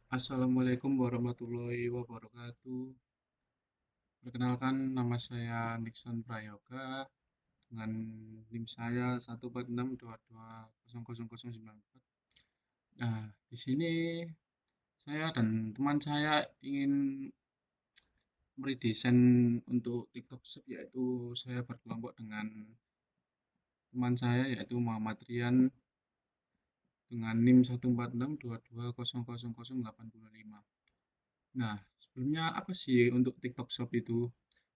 Assalamualaikum warahmatullahi wabarakatuh. Perkenalkan, nama saya Nixon Prayoga dengan NIM saya 14622000094. Nah, di sini saya dan teman saya ingin meredesain untuk TikTok Shop, yaitu saya berkelompok dengan teman saya yaitu Muhammad Rian dengan NIM 14622000085. Nah, sebelumnya apa sih untuk TikTok Shop itu?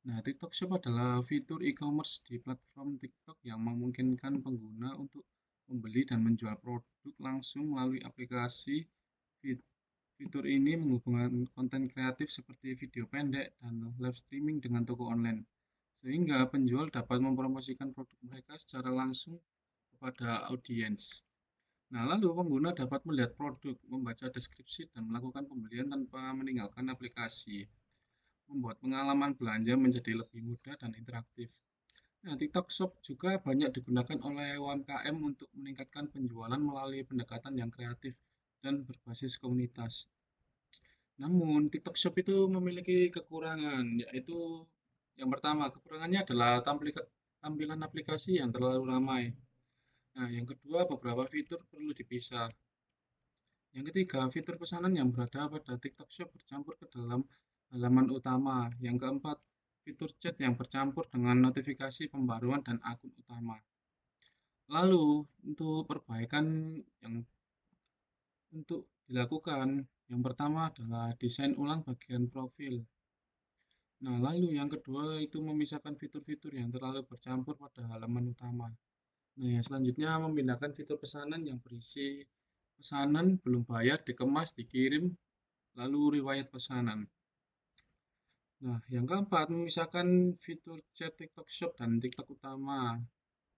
Nah, TikTok Shop adalah fitur e-commerce di platform TikTok yang memungkinkan pengguna untuk membeli dan menjual produk langsung melalui aplikasi. Fitur ini menghubungkan konten kreatif seperti video pendek dan live streaming dengan toko online, sehingga penjual dapat mempromosikan produk mereka secara langsung kepada audiens. Nah, lalu pengguna dapat melihat produk, membaca deskripsi, dan melakukan pembelian tanpa meninggalkan aplikasi, membuat pengalaman belanja menjadi lebih mudah dan interaktif. Nah, TikTok Shop juga banyak digunakan oleh UMKM untuk meningkatkan penjualan melalui pendekatan yang kreatif dan berbasis komunitas. Namun, TikTok Shop itu memiliki kekurangan, yaitu yang pertama, kekurangannya adalah tampilan aplikasi yang terlalu ramai. Nah, yang kedua, beberapa fitur perlu dipisah. Yang ketiga, fitur pesanan yang berada pada TikTok Shop bercampur ke dalam halaman utama. Yang keempat, fitur chat yang bercampur dengan notifikasi pembaruan dan akun utama. Lalu, untuk perbaikan yang untuk dilakukan, yang pertama adalah desain ulang bagian profil. Nah, lalu yang kedua itu memisahkan fitur-fitur yang terlalu bercampur pada halaman utama. Nah, yang selanjutnya memindahkan fitur pesanan yang berisi pesanan belum bayar, dikemas, dikirim, lalu riwayat pesanan. Nah, yang keempat, memisahkan fitur chat TikTok Shop dan TikTok utama.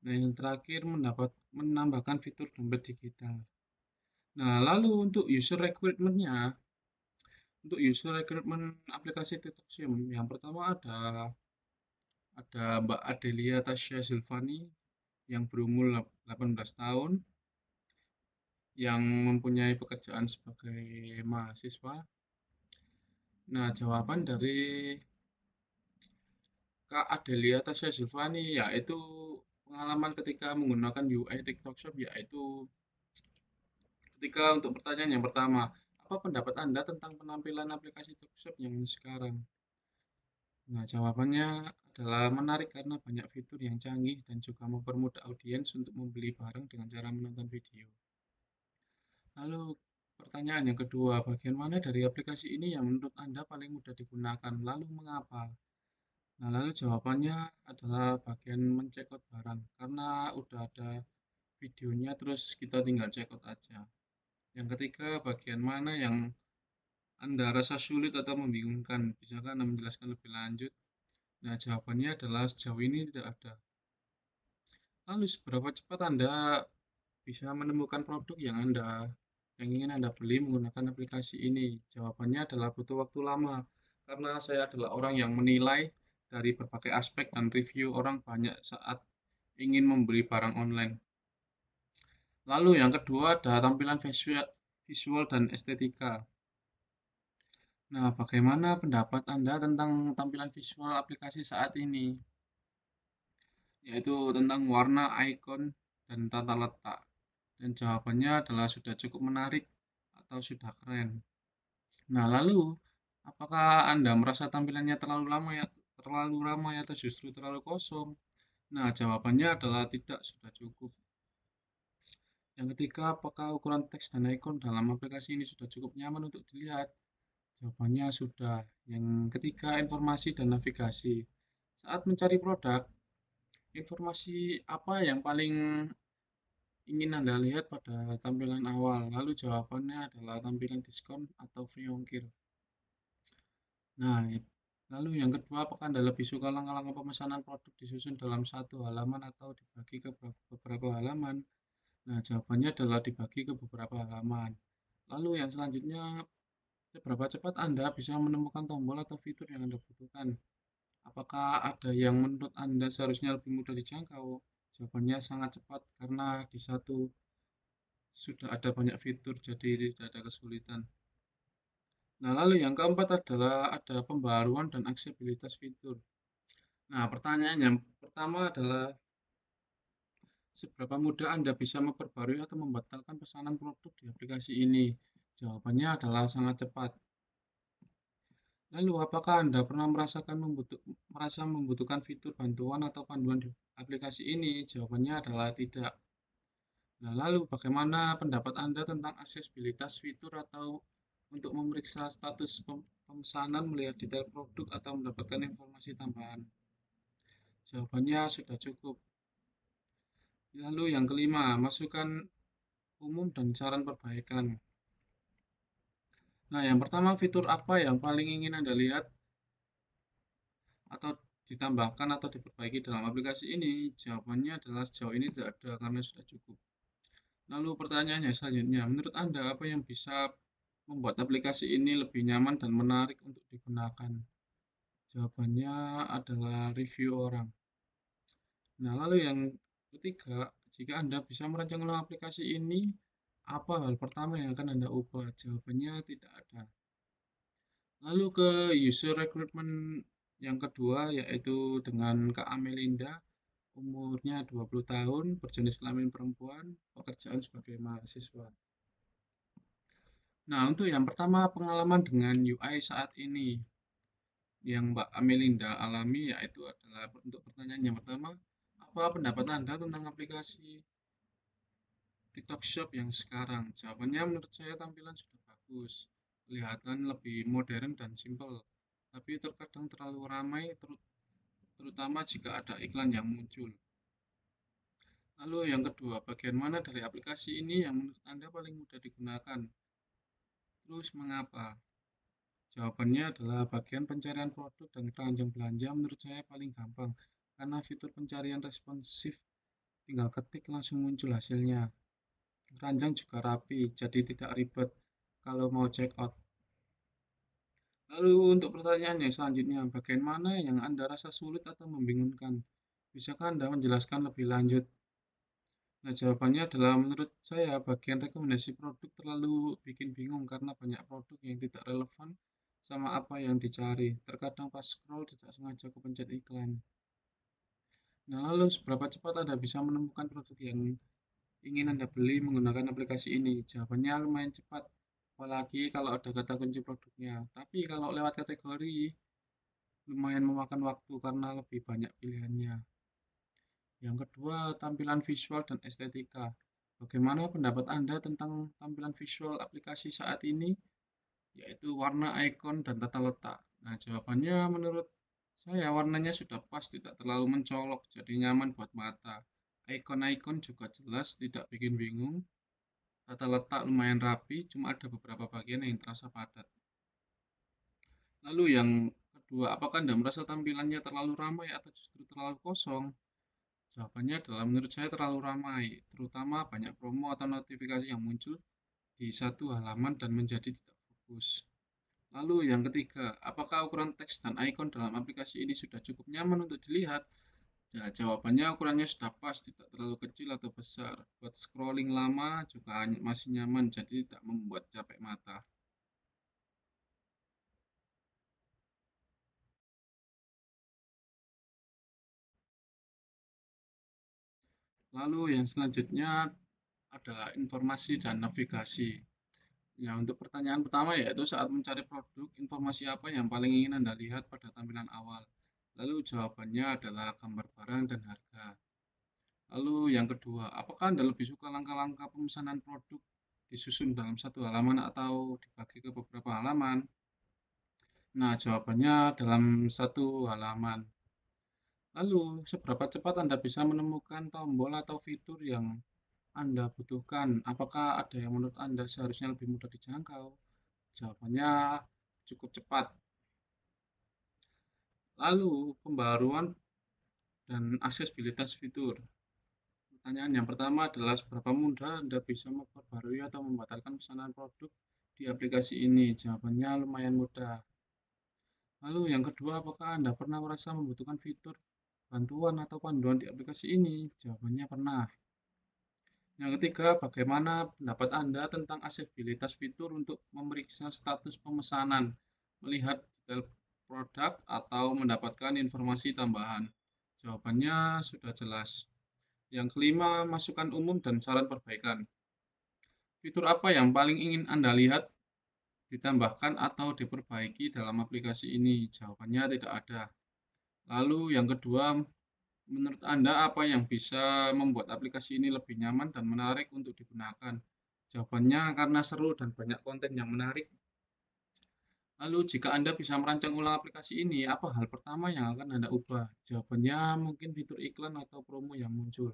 Nah, yang terakhir menambahkan fitur dompet digital. Nah, lalu untuk user recruitment aplikasi TikTok Shop, yang pertama ada Mbak Adelia Tasya Silvani yang berumur 18 tahun, yang mempunyai pekerjaan sebagai mahasiswa. Nah, jawaban dari Kak Adelia Tasya Silvani yaitu pengalaman ketika menggunakan UI TikTok Shop, yaitu ketika untuk pertanyaan yang pertama, apa pendapat Anda tentang penampilan aplikasi TikTok Shop yang sekarang? Nah, jawabannya adalah menarik karena banyak fitur yang canggih dan juga mempermudah audiens untuk membeli barang dengan cara menonton video. Lalu pertanyaan yang kedua, bagian mana dari aplikasi ini yang menurut Anda paling mudah digunakan? Lalu mengapa? Nah, lalu jawabannya adalah bagian mencekot barang, karena udah ada videonya terus kita tinggal cekot aja. Yang ketiga, bagian mana yang Anda rasa sulit atau membingungkan? Bisakah Anda menjelaskan lebih lanjut? Nah, jawabannya adalah sejauh ini tidak ada. Lalu seberapa cepat Anda bisa menemukan produk yang ingin Anda beli menggunakan aplikasi ini? Jawabannya adalah butuh waktu lama, karena saya adalah orang yang menilai dari berbagai aspek dan review orang banyak saat ingin membeli barang online. Lalu yang kedua ada tampilan visual dan estetika. Nah, bagaimana pendapat Anda tentang tampilan visual aplikasi saat ini? Yaitu tentang warna, ikon, dan tata letak. Dan jawabannya adalah sudah cukup menarik atau sudah keren. Nah, lalu apakah Anda merasa tampilannya terlalu ramai atau justru terlalu kosong? Nah, jawabannya adalah tidak, sudah cukup. Yang ketiga, apakah ukuran teks dan ikon dalam aplikasi ini sudah cukup nyaman untuk dilihat? Jawabannya sudah. Yang ketiga, informasi dan navigasi. Saat mencari produk, informasi apa yang paling ingin Anda lihat pada tampilan awal? Lalu jawabannya adalah tampilan diskon atau free ongkir. Nah, lalu yang kedua, apakah Anda lebih suka langkah-langkah pemesanan produk disusun dalam satu halaman atau dibagi ke beberapa halaman? Nah, jawabannya adalah dibagi ke beberapa halaman. Lalu yang selanjutnya, seberapa cepat Anda bisa menemukan tombol atau fitur yang Anda butuhkan? Apakah ada yang menurut Anda seharusnya lebih mudah dijangkau? Jawabannya sangat cepat karena di satu sudah ada banyak fitur, jadi tidak ada kesulitan. Nah, lalu yang keempat adalah ada pembaruan dan aksesibilitas fitur. Nah, pertanyaan yang pertama adalah seberapa mudah Anda bisa memperbarui atau membatalkan pesanan produk di aplikasi ini? Jawabannya adalah sangat cepat. Lalu, apakah Anda pernah merasa membutuhkan fitur bantuan atau panduan di aplikasi ini? Jawabannya adalah tidak. Nah, lalu bagaimana pendapat Anda tentang aksesibilitas fitur atau untuk memeriksa status pemesanan, melihat detail produk, atau mendapatkan informasi tambahan? Jawabannya sudah cukup. Lalu yang kelima, masukan umum dan saran perbaikan. Nah, yang pertama, fitur apa yang paling ingin Anda lihat atau ditambahkan atau diperbaiki dalam aplikasi ini? Jawabannya adalah sejauh ini tidak ada karena sudah cukup. Lalu pertanyaannya selanjutnya, menurut Anda apa yang bisa membuat aplikasi ini lebih nyaman dan menarik untuk digunakan? Jawabannya adalah review orang. Nah, lalu yang ketiga, jika Anda bisa merancang ulang aplikasi ini, apa hal pertama yang akan Anda ubah? Jawabannya tidak ada. Lalu ke user recruitment yang kedua, yaitu dengan Kak Amelinda, umurnya 20 tahun, berjenis kelamin perempuan, pekerjaan sebagai mahasiswa. Nah, untuk yang pertama, pengalaman dengan UI saat ini yang Mbak Amelinda alami, yaitu adalah untuk pertanyaan yang pertama, apa pendapat Anda tentang aplikasi TikTok Shop yang sekarang? Jawabannya menurut saya tampilan sudah bagus, kelihatan lebih modern dan simpel, tapi terkadang terlalu ramai, terutama jika ada iklan yang muncul. Lalu yang kedua, bagian mana dari aplikasi ini yang menurut Anda paling mudah digunakan? Terus mengapa? Jawabannya adalah bagian pencarian produk dan keranjang belanja menurut saya paling gampang, karena fitur pencarian responsif, tinggal ketik langsung muncul hasilnya. Keranjang juga rapi, jadi tidak ribet kalau mau check out. Lalu untuk pertanyaan yang selanjutnya, bagian mana yang Anda rasa sulit atau membingungkan? Bisakah Anda menjelaskan lebih lanjut? Nah, jawabannya adalah menurut saya bagian rekomendasi produk terlalu bikin bingung karena banyak produk yang tidak relevan sama apa yang dicari. Terkadang pas scroll tidak sengaja kepencet iklan. Nah, lalu seberapa cepat Anda bisa menemukan produk yang ingin Anda beli menggunakan aplikasi ini? Jawabannya lumayan cepat, apalagi kalau ada kata kunci produknya. Tapi kalau lewat kategori, lumayan memakan waktu karena lebih banyak pilihannya. Yang kedua, tampilan visual dan estetika. Bagaimana pendapat Anda tentang tampilan visual aplikasi saat ini, yaitu warna ikon dan tata letak? Nah, jawabannya menurut saya warnanya sudah pas, tidak terlalu mencolok, jadi nyaman buat mata. Ikon-ikon juga jelas, tidak bikin bingung. Tata letak lumayan rapi, cuma ada beberapa bagian yang terasa padat. Lalu yang kedua, apakah Anda merasa tampilannya terlalu ramai atau justru terlalu kosong? Jawabannya adalah menurut saya terlalu ramai, terutama banyak promo atau notifikasi yang muncul di satu halaman dan menjadi tidak fokus. Lalu yang ketiga, apakah ukuran teks dan ikon dalam aplikasi ini sudah cukup nyaman untuk dilihat? Ya, jawabannya ukurannya sudah pas, tidak terlalu kecil atau besar. Buat scrolling lama juga masih nyaman, jadi tidak membuat capek mata. Lalu yang selanjutnya ada informasi dan navigasi. Ya, untuk pertanyaan pertama yaitu saat mencari produk, informasi apa yang paling ingin Anda lihat pada tampilan awal? Lalu jawabannya adalah gambar barang dan harga. Lalu yang kedua, apakah Anda lebih suka langkah-langkah pemesanan produk disusun dalam satu halaman atau dibagi ke beberapa halaman? Nah, jawabannya dalam satu halaman. Lalu, seberapa cepat Anda bisa menemukan tombol atau fitur yang Anda butuhkan? Apakah ada yang menurut Anda seharusnya lebih mudah dijangkau? Jawabannya cukup cepat. Lalu, pembaruan dan aksesibilitas fitur. Pertanyaan yang pertama adalah seberapa mudah Anda bisa memperbarui atau membatalkan pesanan produk di aplikasi ini? Jawabannya lumayan mudah. Lalu yang kedua, apakah Anda pernah merasa membutuhkan fitur bantuan atau panduan di aplikasi ini? Jawabannya pernah. Yang ketiga, bagaimana pendapat Anda tentang aksesibilitas fitur untuk memeriksa status pemesanan, melihat detail produk, atau mendapatkan informasi tambahan? Jawabannya sudah jelas. Yang kelima, masukan umum dan saran perbaikan. Fitur apa yang paling ingin Anda lihat ditambahkan atau diperbaiki dalam aplikasi ini? Jawabannya tidak ada. Lalu yang kedua, menurut Anda apa yang bisa membuat aplikasi ini lebih nyaman dan menarik untuk digunakan? Jawabannya karena seru dan banyak konten yang menarik. Lalu jika Anda bisa merancang ulang aplikasi ini, apa hal pertama yang akan Anda ubah? Jawabannya mungkin fitur iklan atau promo yang muncul.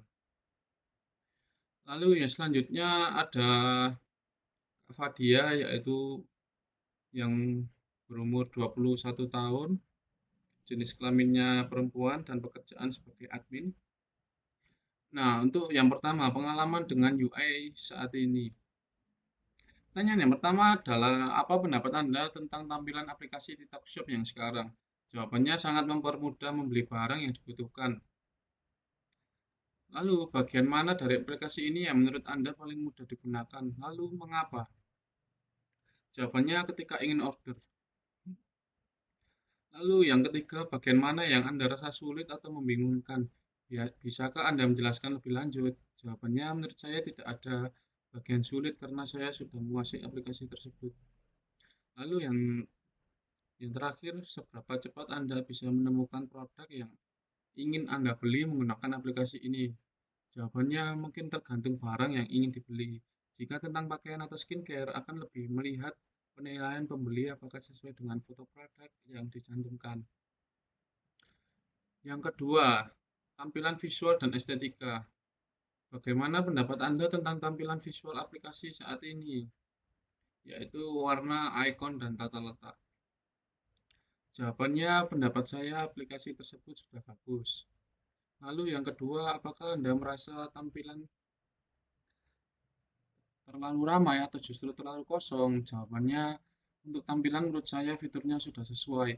Lalu yang selanjutnya ada Fadia, yaitu yang berumur 21 tahun, jenis kelaminnya perempuan dan pekerjaan sebagai admin. Nah, untuk yang pertama, pengalaman dengan UI saat ini. Pertanyaan yang pertama adalah, apa pendapat Anda tentang tampilan aplikasi TikTok Shop yang sekarang? Jawabannya sangat mempermudah membeli barang yang dibutuhkan. Lalu, bagian mana dari aplikasi ini yang menurut Anda paling mudah digunakan? Lalu, mengapa? Jawabannya ketika ingin order. Lalu yang ketiga, bagian mana yang Anda rasa sulit atau membingungkan? Ya, bisakah Anda menjelaskan lebih lanjut? Jawabannya menurut saya tidak ada bagian sulit karena saya sudah menguasai aplikasi tersebut. Lalu yang terakhir, seberapa cepat Anda bisa menemukan produk yang ingin Anda beli menggunakan aplikasi ini? Jawabannya mungkin tergantung barang yang ingin dibeli. Jika tentang pakaian atau skincare, akan lebih melihat penilaian pembeli apakah sesuai dengan foto produk yang dicantumkan. Yang kedua, tampilan visual dan estetika. Bagaimana pendapat Anda tentang tampilan visual aplikasi saat ini, yaitu warna, ikon, dan tata letak? Jawabannya, pendapat saya aplikasi tersebut sudah bagus. Lalu yang kedua, apakah Anda merasa tampilan terlalu ramai atau justru terlalu kosong? Jawabannya, untuk tampilan menurut saya fiturnya sudah sesuai.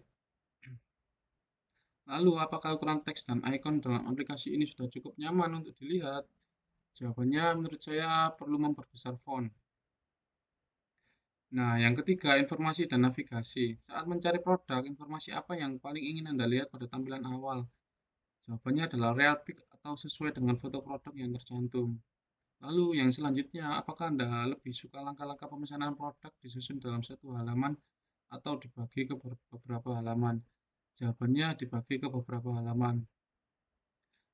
Lalu, apakah ukuran teks dan ikon dalam aplikasi ini sudah cukup nyaman untuk dilihat? Jawabannya, menurut saya perlu memperbesar font. Nah, yang ketiga, informasi dan navigasi. Saat mencari produk, informasi apa yang paling ingin Anda lihat pada tampilan awal? Jawabannya adalah real pic atau sesuai dengan foto produk yang tercantum. Lalu yang selanjutnya, apakah Anda lebih suka langkah-langkah pemesanan produk disusun dalam satu halaman atau dibagi ke beberapa halaman? Jawabannya dibagi ke beberapa halaman.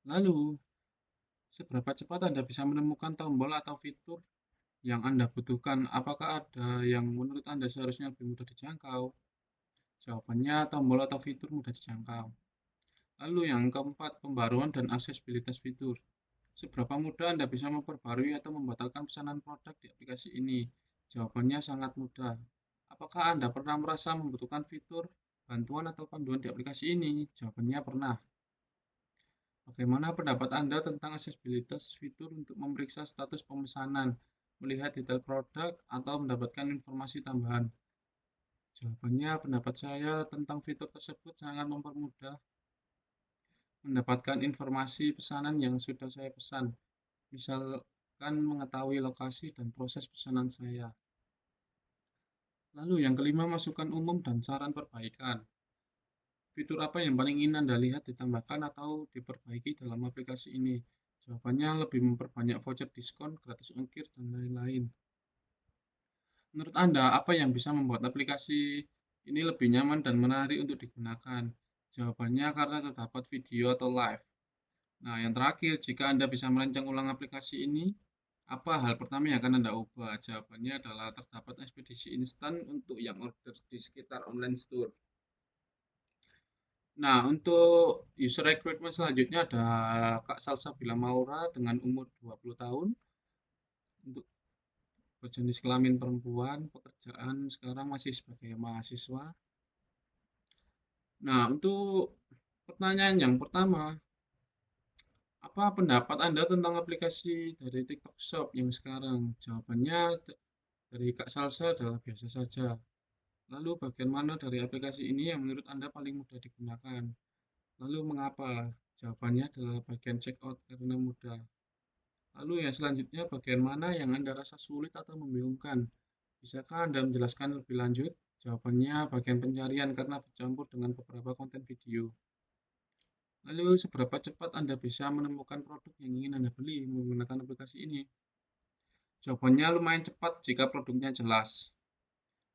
Lalu, seberapa cepat Anda bisa menemukan tombol atau fitur yang Anda butuhkan? Apakah ada yang menurut Anda seharusnya lebih mudah dijangkau? Jawabannya tombol atau fitur mudah dijangkau. Lalu yang keempat, pembaruan dan aksesibilitas fitur. Seberapa mudah Anda bisa memperbarui atau membatalkan pesanan produk di aplikasi ini? Jawabannya sangat mudah. Apakah Anda pernah merasa membutuhkan fitur, bantuan, atau panduan di aplikasi ini? Jawabannya pernah. Bagaimana pendapat Anda tentang aksesibilitas fitur untuk memeriksa status pemesanan, melihat detail produk, atau mendapatkan informasi tambahan? Jawabannya, pendapat saya tentang fitur tersebut sangat mempermudah mendapatkan informasi pesanan yang sudah saya pesan, misalkan mengetahui lokasi dan proses pesanan saya. Lalu yang kelima, masukan umum dan saran perbaikan. Fitur apa yang paling ingin Anda lihat ditambahkan atau diperbaiki dalam aplikasi ini? Jawabannya lebih memperbanyak voucher diskon, gratis ongkir, dan lain-lain. Menurut Anda, apa yang bisa membuat aplikasi ini lebih nyaman dan menarik untuk digunakan? Jawabannya karena terdapat video atau live. Nah, yang terakhir, jika Anda bisa merancang ulang aplikasi ini, apa hal pertama yang akan Anda ubah? Jawabannya adalah terdapat ekspedisi instan untuk yang order di sekitar online store. Nah, untuk user recruitment selanjutnya ada Kak Salsabila Maura dengan umur 20 tahun, untuk berjenis kelamin perempuan, pekerjaan sekarang masih sebagai mahasiswa. Nah, untuk pertanyaan yang pertama, apa pendapat Anda tentang aplikasi dari TikTok Shop yang sekarang? Jawabannya dari Kak Salsa adalah biasa saja. Lalu bagian mana dari aplikasi ini yang menurut Anda paling mudah digunakan? Lalu mengapa? Jawabannya adalah bagian checkout karena mudah. Lalu yang selanjutnya, bagian mana yang Anda rasa sulit atau membingungkan? Bisakah Anda menjelaskan lebih lanjut? Jawabannya bagian pencarian karena bercampur dengan beberapa konten video. Lalu seberapa cepat Anda bisa menemukan produk yang ingin Anda beli menggunakan aplikasi ini? Jawabannya lumayan cepat jika produknya jelas.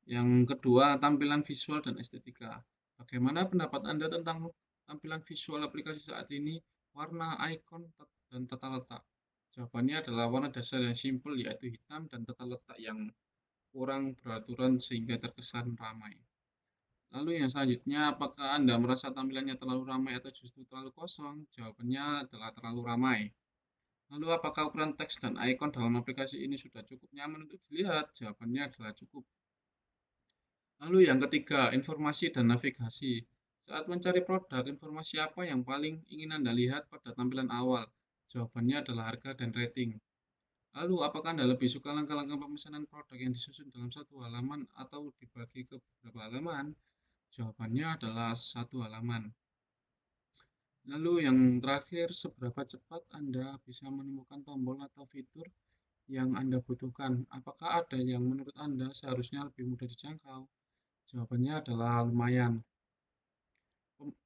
Yang kedua, tampilan visual dan estetika. Bagaimana pendapat Anda tentang tampilan visual aplikasi saat ini, warna, ikon, dan tata letak? Jawabannya adalah warna dasar yang simpel, yaitu hitam, dan tata letak yang kurang beraturan sehingga terkesan ramai. Lalu yang selanjutnya, apakah Anda merasa tampilannya terlalu ramai atau justru terlalu kosong? Jawabannya adalah terlalu ramai. Lalu apakah ukuran teks dan ikon dalam aplikasi ini sudah cukup nyaman untuk dilihat? Jawabannya adalah cukup. Lalu yang ketiga, informasi dan navigasi. Saat mencari produk, informasi apa yang paling ingin Anda lihat pada tampilan awal? Jawabannya adalah harga dan rating. Lalu, apakah Anda lebih suka langkah-langkah pemesanan produk yang disusun dalam satu halaman atau dibagi ke beberapa halaman? Jawabannya adalah satu halaman. Lalu yang terakhir, seberapa cepat Anda bisa menemukan tombol atau fitur yang Anda butuhkan? Apakah ada yang menurut Anda seharusnya lebih mudah dijangkau? Jawabannya adalah lumayan.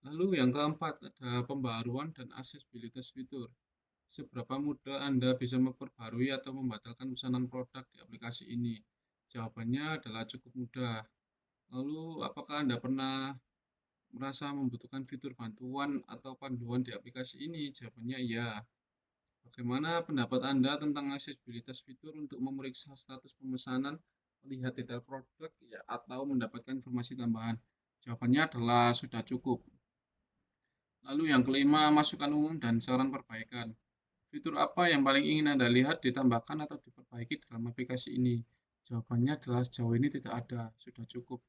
Lalu yang keempat, ada pembaruan dan aksesibilitas fitur. Seberapa mudah Anda bisa memperbarui atau membatalkan pesanan produk di aplikasi ini? Jawabannya adalah cukup mudah. Lalu, apakah Anda pernah merasa membutuhkan fitur bantuan atau panduan di aplikasi ini? Jawabannya iya. Bagaimana pendapat Anda tentang aksesibilitas fitur untuk memeriksa status pemesanan, melihat detail produk, ya, atau mendapatkan informasi tambahan? Jawabannya adalah sudah cukup. Lalu yang kelima, masukan umum dan saran perbaikan. Fitur apa yang paling ingin Anda lihat ditambahkan atau diperbaiki dalam aplikasi ini? Jawabannya adalah sejauh ini tidak ada, sudah cukup.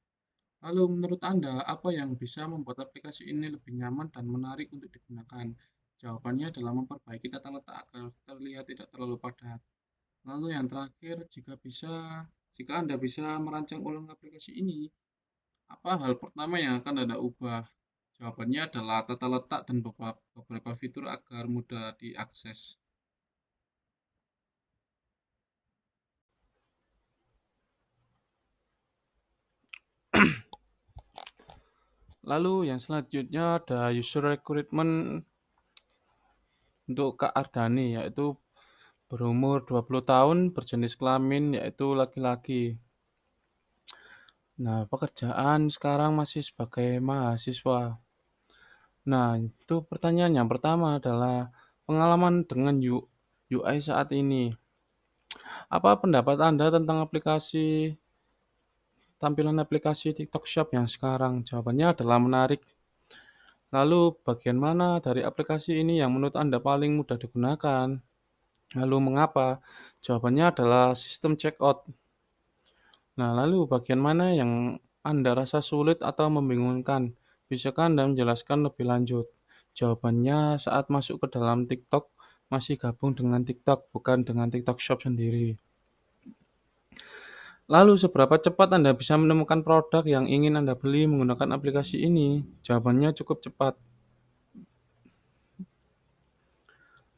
Lalu menurut Anda, apa yang bisa membuat aplikasi ini lebih nyaman dan menarik untuk digunakan? Jawabannya adalah memperbaiki tata letak agar terlihat tidak terlalu padat. Lalu yang terakhir, jika Anda bisa merancang ulang aplikasi ini, apa hal pertama yang akan Anda ubah? Jawabannya adalah tata letak dan beberapa fitur agar mudah diakses. Lalu yang selanjutnya ada user recruitment untuk Kak Ardani, yaitu berumur 20 tahun, berjenis kelamin yaitu laki-laki. Nah, pekerjaan sekarang masih sebagai mahasiswa. Nah, itu pertanyaan yang pertama adalah pengalaman dengan UI saat ini. Apa pendapat Anda tentang tampilan aplikasi TikTok Shop yang sekarang? Jawabannya adalah menarik. Lalu, bagian mana dari aplikasi ini yang menurut Anda paling mudah digunakan? Lalu, mengapa? Jawabannya adalah sistem checkout. Nah, lalu bagian mana yang Anda rasa sulit atau membingungkan? Bisakah Anda menjelaskan lebih lanjut? Jawabannya, saat masuk ke dalam TikTok, masih gabung dengan TikTok, bukan dengan TikTok Shop sendiri. Lalu, seberapa cepat Anda bisa menemukan produk yang ingin Anda beli menggunakan aplikasi ini? Jawabannya cukup cepat.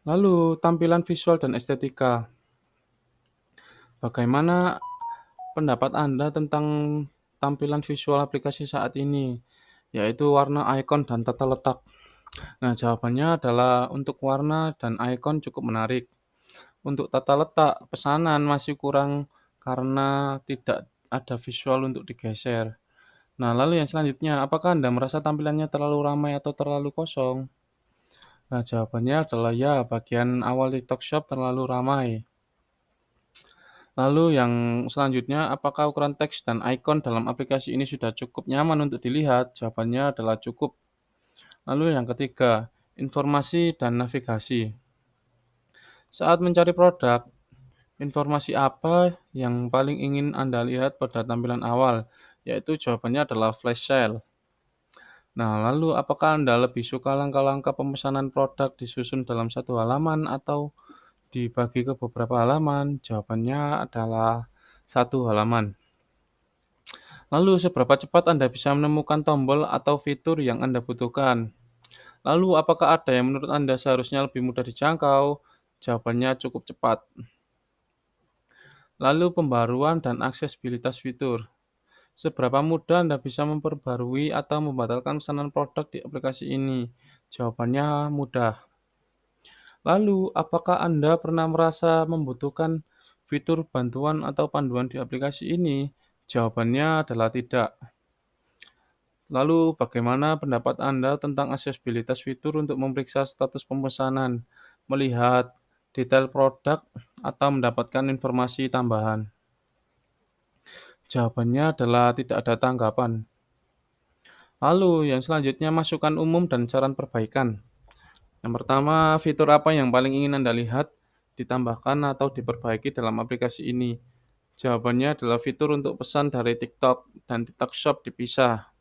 Lalu, tampilan visual dan estetika. Bagaimana pendapat Anda tentang tampilan visual aplikasi saat ini, yaitu warna ikon dan tata letak? Nah, jawabannya adalah untuk warna dan ikon cukup menarik. Untuk tata letak, pesanan masih kurang karena tidak ada visual untuk digeser. Nah, lalu yang selanjutnya, apakah Anda merasa tampilannya terlalu ramai atau terlalu kosong? Nah, jawabannya adalah ya, bagian awal TikTok Shop terlalu ramai. Lalu yang selanjutnya, apakah ukuran teks dan ikon dalam aplikasi ini sudah cukup nyaman untuk dilihat? Jawabannya adalah cukup. Lalu yang ketiga, informasi dan navigasi. Saat mencari produk, informasi apa yang paling ingin Anda lihat pada tampilan awal? Yaitu jawabannya adalah flash sale. Nah, lalu apakah Anda lebih suka langkah-langkah pemesanan produk disusun dalam satu halaman atau dibagi ke beberapa halaman? Jawabannya adalah satu halaman. Lalu, seberapa cepat Anda bisa menemukan tombol atau fitur yang Anda butuhkan? Lalu, apakah ada yang menurut Anda seharusnya lebih mudah dijangkau? Jawabannya cukup cepat. Lalu pembaruan dan aksesibilitas fitur. Seberapa mudah Anda bisa memperbarui atau membatalkan pesanan produk di aplikasi ini? Jawabannya mudah. Lalu, apakah Anda pernah merasa membutuhkan fitur bantuan atau panduan di aplikasi ini? Jawabannya adalah tidak. Lalu, bagaimana pendapat Anda tentang aksesibilitas fitur untuk memeriksa status pemesanan, melihat detail produk, atau mendapatkan informasi tambahan? Jawabannya adalah tidak ada tanggapan. Lalu, yang selanjutnya masukan umum dan saran perbaikan. Yang pertama, fitur apa yang paling ingin Anda lihat ditambahkan atau diperbaiki dalam aplikasi ini? Jawabannya adalah fitur untuk pesan dari TikTok dan TikTok Shop dipisah.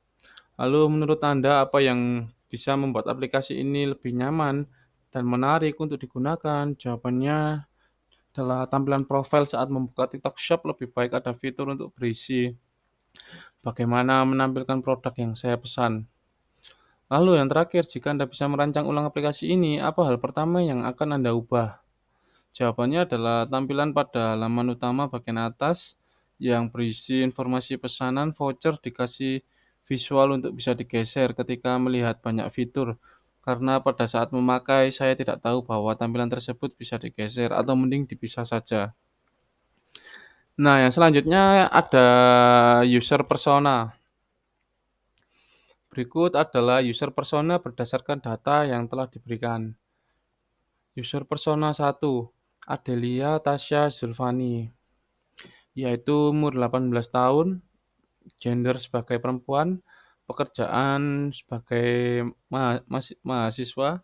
Lalu menurut Anda apa yang bisa membuat aplikasi ini lebih nyaman dan menarik untuk digunakan? Jawabannya adalah tampilan profil saat membuka TikTok Shop lebih baik, ada fitur untuk berisi bagaimana menampilkan produk yang saya pesan. Lalu yang terakhir, jika Anda bisa merancang ulang aplikasi ini, apa hal pertama yang akan Anda ubah? Jawabannya adalah tampilan pada halaman utama bagian atas yang berisi informasi pesanan, voucher dikasih visual untuk bisa digeser ketika melihat banyak fitur. Karena pada saat memakai, saya tidak tahu bahwa tampilan tersebut bisa digeser atau mending dipisah saja. Nah, yang selanjutnya ada user persona. Berikut adalah user persona berdasarkan data yang telah diberikan. User persona 1, Adelia Tasya Zulfani, yaitu umur 18 tahun, gender sebagai perempuan, pekerjaan sebagai mahasiswa.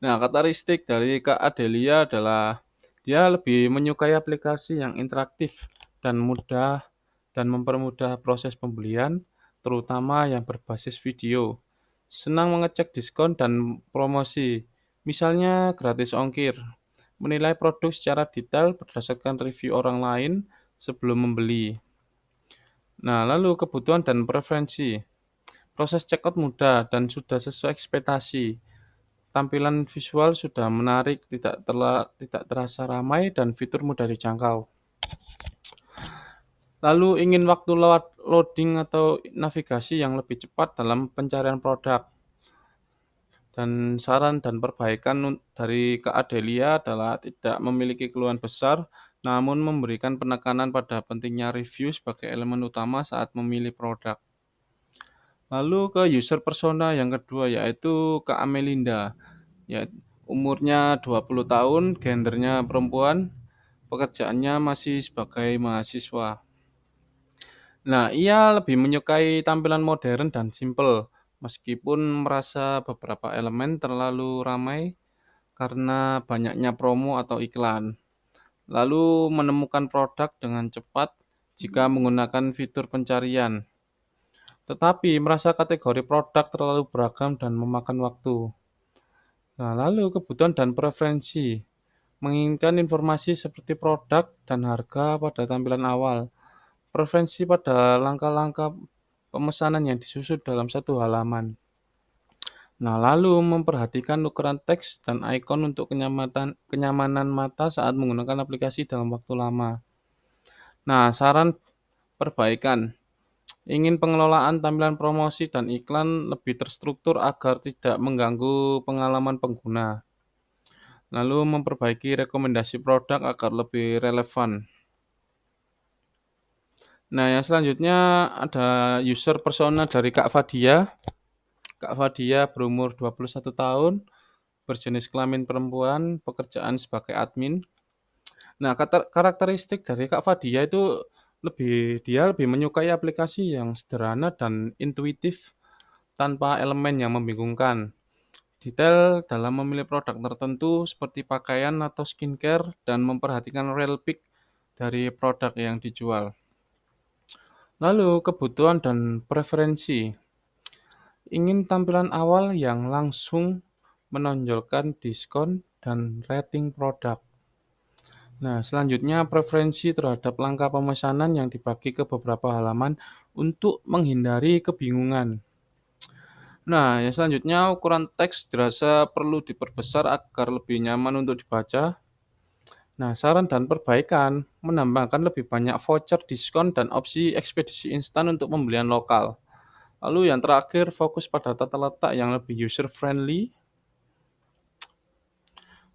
Nah, karakteristik dari Kak Adelia adalah dia lebih menyukai aplikasi yang interaktif dan mudah dan mempermudah proses pembelian, terutama yang berbasis video. Senang mengecek diskon dan promosi, misalnya gratis ongkir. Menilai produk secara detail berdasarkan review orang lain sebelum membeli. Nah, lalu kebutuhan dan preferensi. Proses checkout mudah dan sudah sesuai ekspektasi. Tampilan visual sudah menarik, tidak terasa ramai, dan fitur mudah dijangkau. Lalu ingin waktu loading atau navigasi yang lebih cepat dalam pencarian produk. Dan saran dan perbaikan dari Kak Adelia adalah tidak memiliki keluhan besar, namun memberikan penekanan pada pentingnya review sebagai elemen utama saat memilih produk. Lalu ke user persona yang kedua, yaitu Kak Amelinda. Ya, umurnya 20 tahun, gendernya perempuan, pekerjaannya masih sebagai mahasiswa. Nah, ia lebih menyukai tampilan modern dan simpel, meskipun merasa beberapa elemen terlalu ramai karena banyaknya promo atau iklan. Lalu menemukan produk dengan cepat jika menggunakan fitur pencarian, tetapi merasa kategori produk terlalu beragam dan memakan waktu. Nah, lalu kebutuhan dan preferensi. Menginginkan informasi seperti produk dan harga pada tampilan awal. Preferensi pada langkah-langkah pemesanan yang disusun dalam satu halaman. Nah, lalu memperhatikan ukuran teks dan ikon untuk kenyamanan mata saat menggunakan aplikasi dalam waktu lama. Nah, saran perbaikan. Ingin pengelolaan tampilan promosi dan iklan lebih terstruktur agar tidak mengganggu pengalaman pengguna. Lalu memperbaiki rekomendasi produk agar lebih relevan. Nah, yang selanjutnya ada user persona dari Kak Fadia. Kak Fadia berumur 21 tahun, berjenis kelamin perempuan, pekerjaan sebagai admin. Nah, karakteristik dari Kak Fadia itu dia lebih menyukai aplikasi yang sederhana dan intuitif tanpa elemen yang membingungkan. Detail dalam memilih produk tertentu seperti pakaian atau skincare dan memperhatikan real pic dari produk yang dijual. Lalu kebutuhan dan preferensi. Ingin tampilan awal yang langsung menonjolkan diskon dan rating produk. Nah, selanjutnya preferensi terhadap langkah pemesanan yang dibagi ke beberapa halaman untuk menghindari kebingungan. Nah, yang selanjutnya ukuran teks dirasa perlu diperbesar agar lebih nyaman untuk dibaca. Nah, saran dan perbaikan menambahkan lebih banyak voucher, diskon, dan opsi ekspedisi instan untuk pembelian lokal. Lalu yang terakhir, fokus pada tata letak yang lebih user friendly.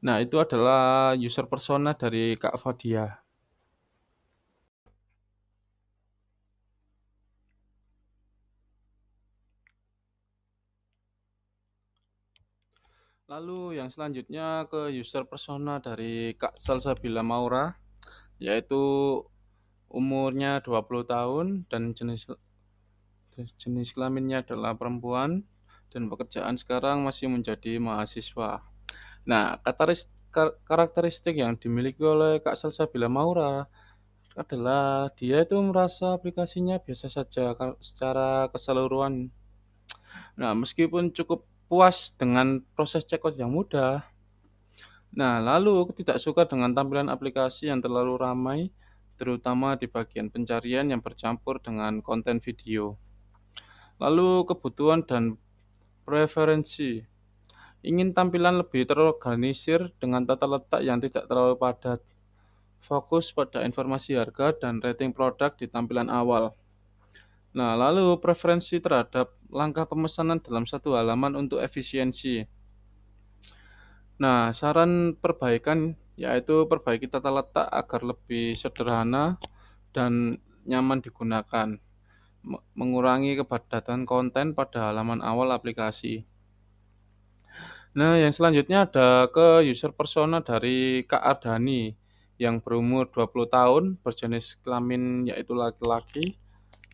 Nah, itu adalah user persona dari Kak Fadia. Lalu yang selanjutnya ke user persona dari Kak Salsabila Maura, yaitu umurnya 20 tahun dan jenis jenis kelaminnya adalah perempuan dan pekerjaan sekarang masih menjadi mahasiswa. Nah, karakteristik yang dimiliki oleh Kak Salsabila Maura adalah dia itu merasa aplikasinya biasa saja secara keseluruhan. Nah, meskipun cukup puas dengan proses checkout yang mudah. Nah, lalu aku tidak suka dengan tampilan aplikasi yang terlalu ramai, terutama di bagian pencarian yang bercampur dengan konten video. Lalu kebutuhan dan preferensi. Ingin tampilan lebih terorganisir dengan tata letak yang tidak terlalu padat. Fokus pada informasi harga dan rating produk di tampilan awal. Nah, lalu preferensi terhadap langkah pemesanan dalam satu halaman untuk efisiensi. Nah, saran perbaikan yaitu perbaiki tata letak agar lebih sederhana dan nyaman digunakan. Mengurangi kepadatan konten pada halaman awal aplikasi. Nah, yang selanjutnya ada ke user persona dari Kak Ardhani yang berumur 20 tahun, berjenis kelamin yaitu laki-laki.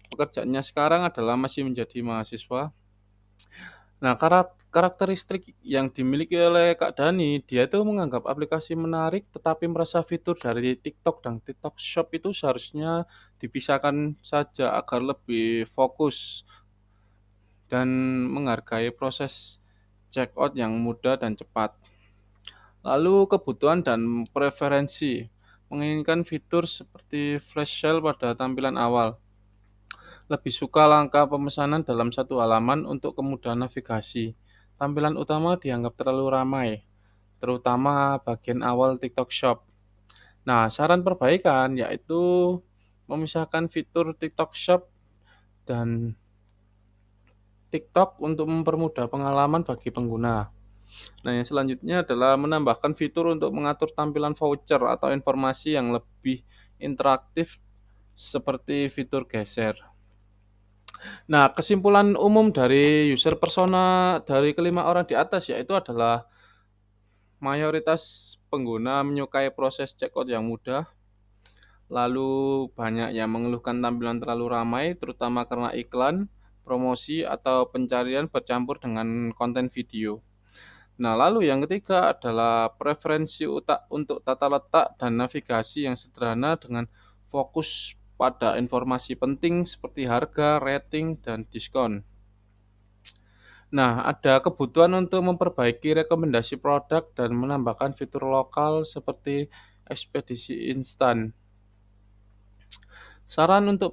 Pekerjaannya sekarang adalah masih menjadi mahasiswa. Nah, karakteristik yang dimiliki oleh Kak Dani, dia itu menganggap aplikasi menarik, tetapi merasa fitur dari TikTok dan TikTok Shop itu seharusnya dipisahkan saja agar lebih fokus dan menghargai proses checkout yang mudah dan cepat. Lalu kebutuhan dan preferensi menginginkan fitur seperti flash sale pada tampilan awal. Lebih suka langkah pemesanan dalam satu halaman untuk kemudahan navigasi. Tampilan utama dianggap terlalu ramai, terutama bagian awal TikTok Shop. Nah, saran perbaikan yaitu memisahkan fitur TikTok Shop dan TikTok untuk mempermudah pengalaman bagi pengguna. Nah, yang selanjutnya adalah menambahkan fitur untuk mengatur tampilan voucher atau informasi yang lebih interaktif seperti fitur geser. Nah, kesimpulan umum dari user persona dari kelima orang di atas yaitu adalah mayoritas pengguna menyukai proses checkout yang mudah, lalu banyak yang mengeluhkan tampilan terlalu ramai, terutama karena iklan, promosi, atau pencarian bercampur dengan konten video. Nah, lalu yang ketiga adalah preferensi untuk tata letak dan navigasi yang sederhana dengan fokus pada informasi penting seperti harga, rating, dan diskon. Nah, ada kebutuhan untuk memperbaiki rekomendasi produk dan menambahkan fitur lokal seperti ekspedisi instan. Saran untuk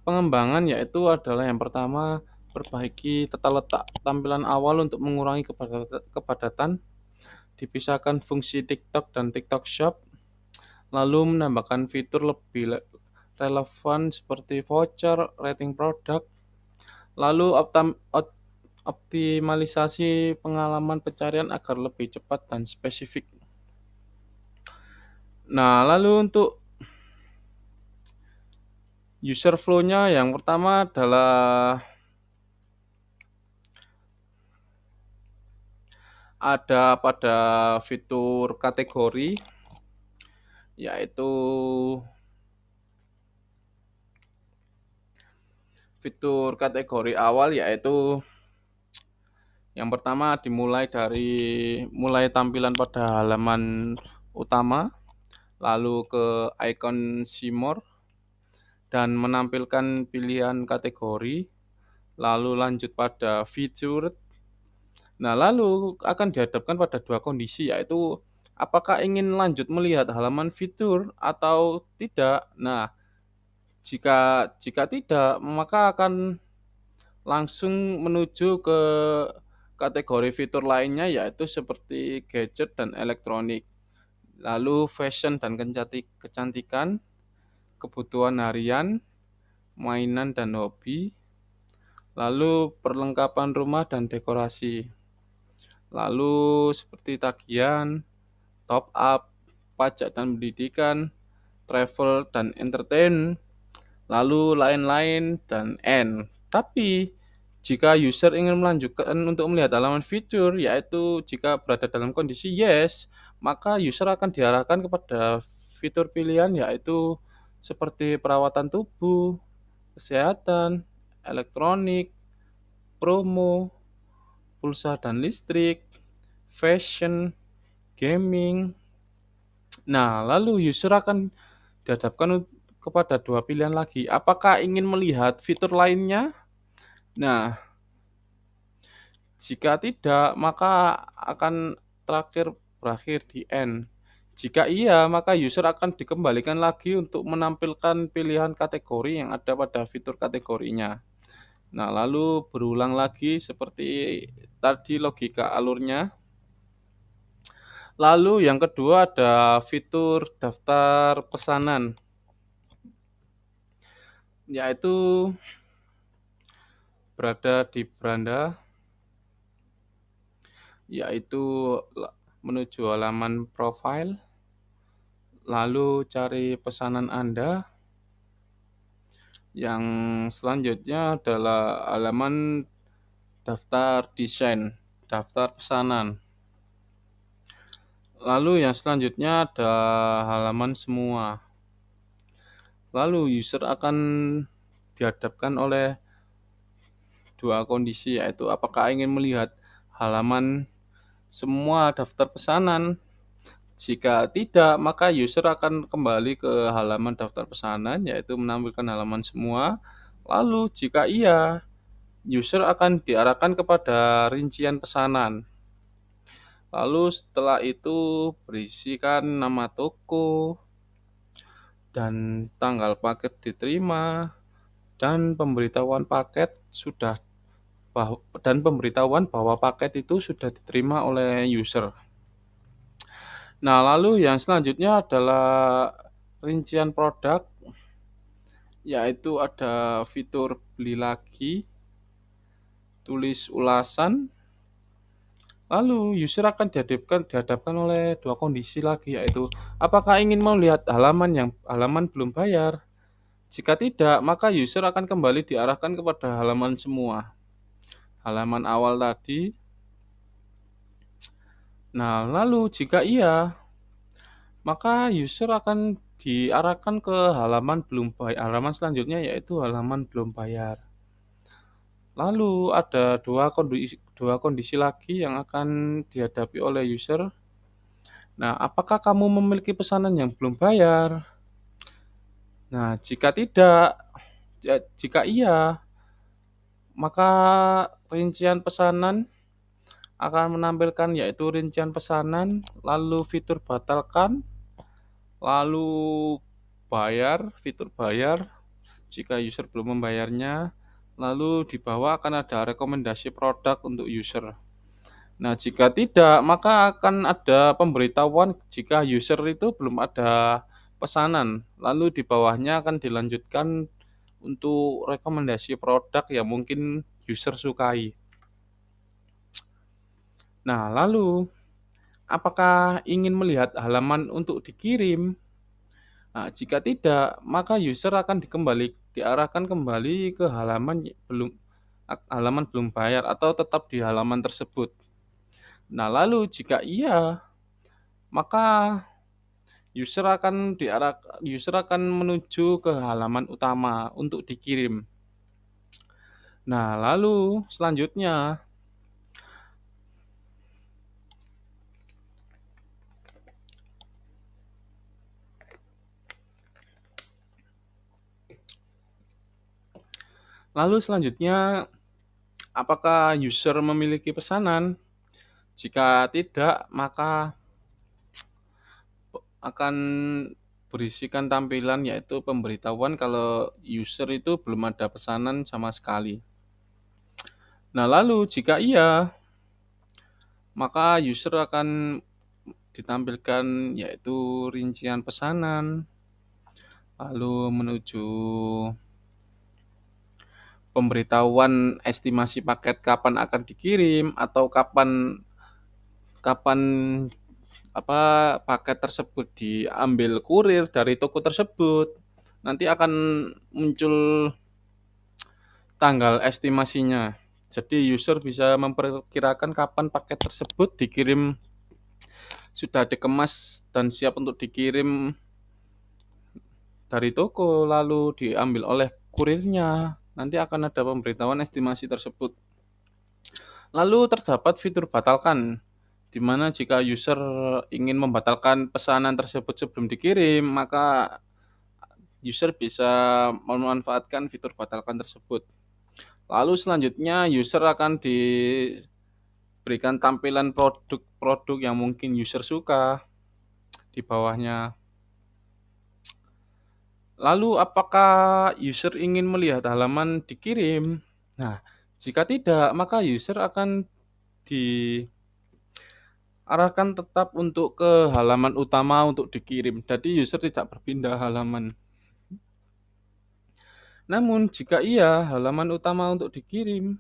pengembangan yaitu adalah yang pertama, perbaiki tata letak tampilan awal untuk mengurangi kepadatan, dipisahkan fungsi TikTok dan TikTok Shop, lalu menambahkan fitur lebih relevan seperti voucher, rating produk, lalu optimalisasi pengalaman pencarian agar lebih cepat dan spesifik. Nah, lalu untuk user flow-nya yang pertama adalah ada pada fitur kategori, yaitu fitur kategori awal yaitu yang pertama dimulai dari mulai tampilan pada halaman utama, lalu ke icon see more dan menampilkan pilihan kategori, lalu lanjut pada featured. Nah, lalu akan dihadapkan pada dua kondisi yaitu apakah ingin lanjut melihat halaman fitur atau tidak. Nah, jika jika tidak, maka akan langsung menuju ke kategori fitur lainnya yaitu seperti gadget dan elektronik. lalu fashion dan kecantikan, kebutuhan harian, mainan dan hobi, lalu perlengkapan rumah dan dekorasi, lalu seperti tagihan, top up, pajak dan pendidikan, travel dan entertain, lalu lain-lain dan N. Tapi jika user ingin melanjutkan untuk melihat halaman fitur, yaitu jika berada dalam kondisi yes, maka user akan diarahkan kepada fitur pilihan yaitu seperti perawatan tubuh, kesehatan, elektronik, promo, pulsa dan listrik, fashion, gaming. Nah, lalu user akan dihadapkan kepada dua pilihan lagi. Apakah ingin melihat fitur lainnya? Nah, jika tidak, maka akan berakhir di N. Jika iya, maka user akan dikembalikan lagi untuk menampilkan pilihan kategori yang ada pada fitur kategorinya. Nah, lalu berulang lagi seperti tadi logika alurnya. Lalu yang kedua ada fitur daftar pesanan, yaitu berada di beranda, yaitu menuju halaman profile, lalu cari pesanan Anda. Yang selanjutnya adalah halaman daftar desain, daftar pesanan. Lalu yang selanjutnya ada halaman semua. Lalu user akan dihadapkan oleh dua kondisi, yaitu apakah ingin melihat halaman semua daftar pesanan. Jika tidak, maka user akan kembali ke halaman daftar pesanan, yaitu menampilkan halaman semua. Lalu jika iya, user akan diarahkan kepada rincian pesanan. Lalu setelah itu berisikan nama toko dan tanggal paket diterima dan pemberitahuan paket dan pemberitahuan bahwa paket itu sudah diterima oleh user. Nah, lalu yang selanjutnya adalah rincian produk, yaitu ada fitur beli lagi, tulis ulasan, lalu user akan dihadapkan oleh dua kondisi lagi, yaitu apakah ingin melihat halaman belum bayar. Jika tidak, maka user akan kembali diarahkan kepada halaman semua. Halaman awal tadi. Nah, lalu jika iya, maka user akan diarahkan ke halaman belum bayar. Halaman selanjutnya yaitu halaman belum bayar. Lalu ada dua kondisi lagi yang akan dihadapi oleh user. Nah, apakah kamu memiliki pesanan yang belum bayar? Nah, jika iya, maka rincian pesanan akan menampilkan yaitu rincian pesanan, lalu fitur batalkan, lalu fitur bayar jika user belum membayarnya, lalu di bawah akan ada rekomendasi produk untuk user. Nah, jika tidak, maka akan ada pemberitahuan jika user itu belum ada pesanan. Lalu di bawahnya akan dilanjutkan untuk rekomendasi produk yang mungkin user sukai. Nah, lalu apakah ingin melihat halaman untuk dikirim? Nah, jika tidak, maka user akan diarahkan kembali ke halaman belum bayar atau tetap di halaman tersebut. Nah, lalu jika iya, maka user akan menuju ke halaman utama untuk dikirim. Nah, lalu selanjutnya apakah user memiliki pesanan? Jika tidak, maka akan berisikan tampilan yaitu pemberitahuan kalau user itu belum ada pesanan sama sekali. Nah, lalu jika iya, maka user akan ditampilkan yaitu rincian pesanan, lalu menuju pemberitahuan estimasi paket kapan akan dikirim atau kapan kapan paket tersebut diambil kurir dari toko tersebut. Nanti akan muncul tanggal estimasinya. Jadi user bisa memperkirakan kapan paket tersebut dikirim, sudah dikemas dan siap untuk dikirim dari toko lalu diambil oleh kurirnya. Nanti akan ada pemberitahuan estimasi tersebut. Lalu terdapat fitur batalkan, di mana jika user ingin membatalkan pesanan tersebut sebelum dikirim, maka user bisa memanfaatkan fitur batalkan tersebut. Lalu selanjutnya user akan diberikan tampilan produk-produk yang mungkin user suka di bawahnya. Lalu apakah user ingin melihat halaman dikirim? Nah, jika tidak, maka user akan diarahkan tetap untuk ke halaman utama untuk dikirim. Jadi user tidak berpindah halaman. Namun jika iya, halaman utama untuk dikirim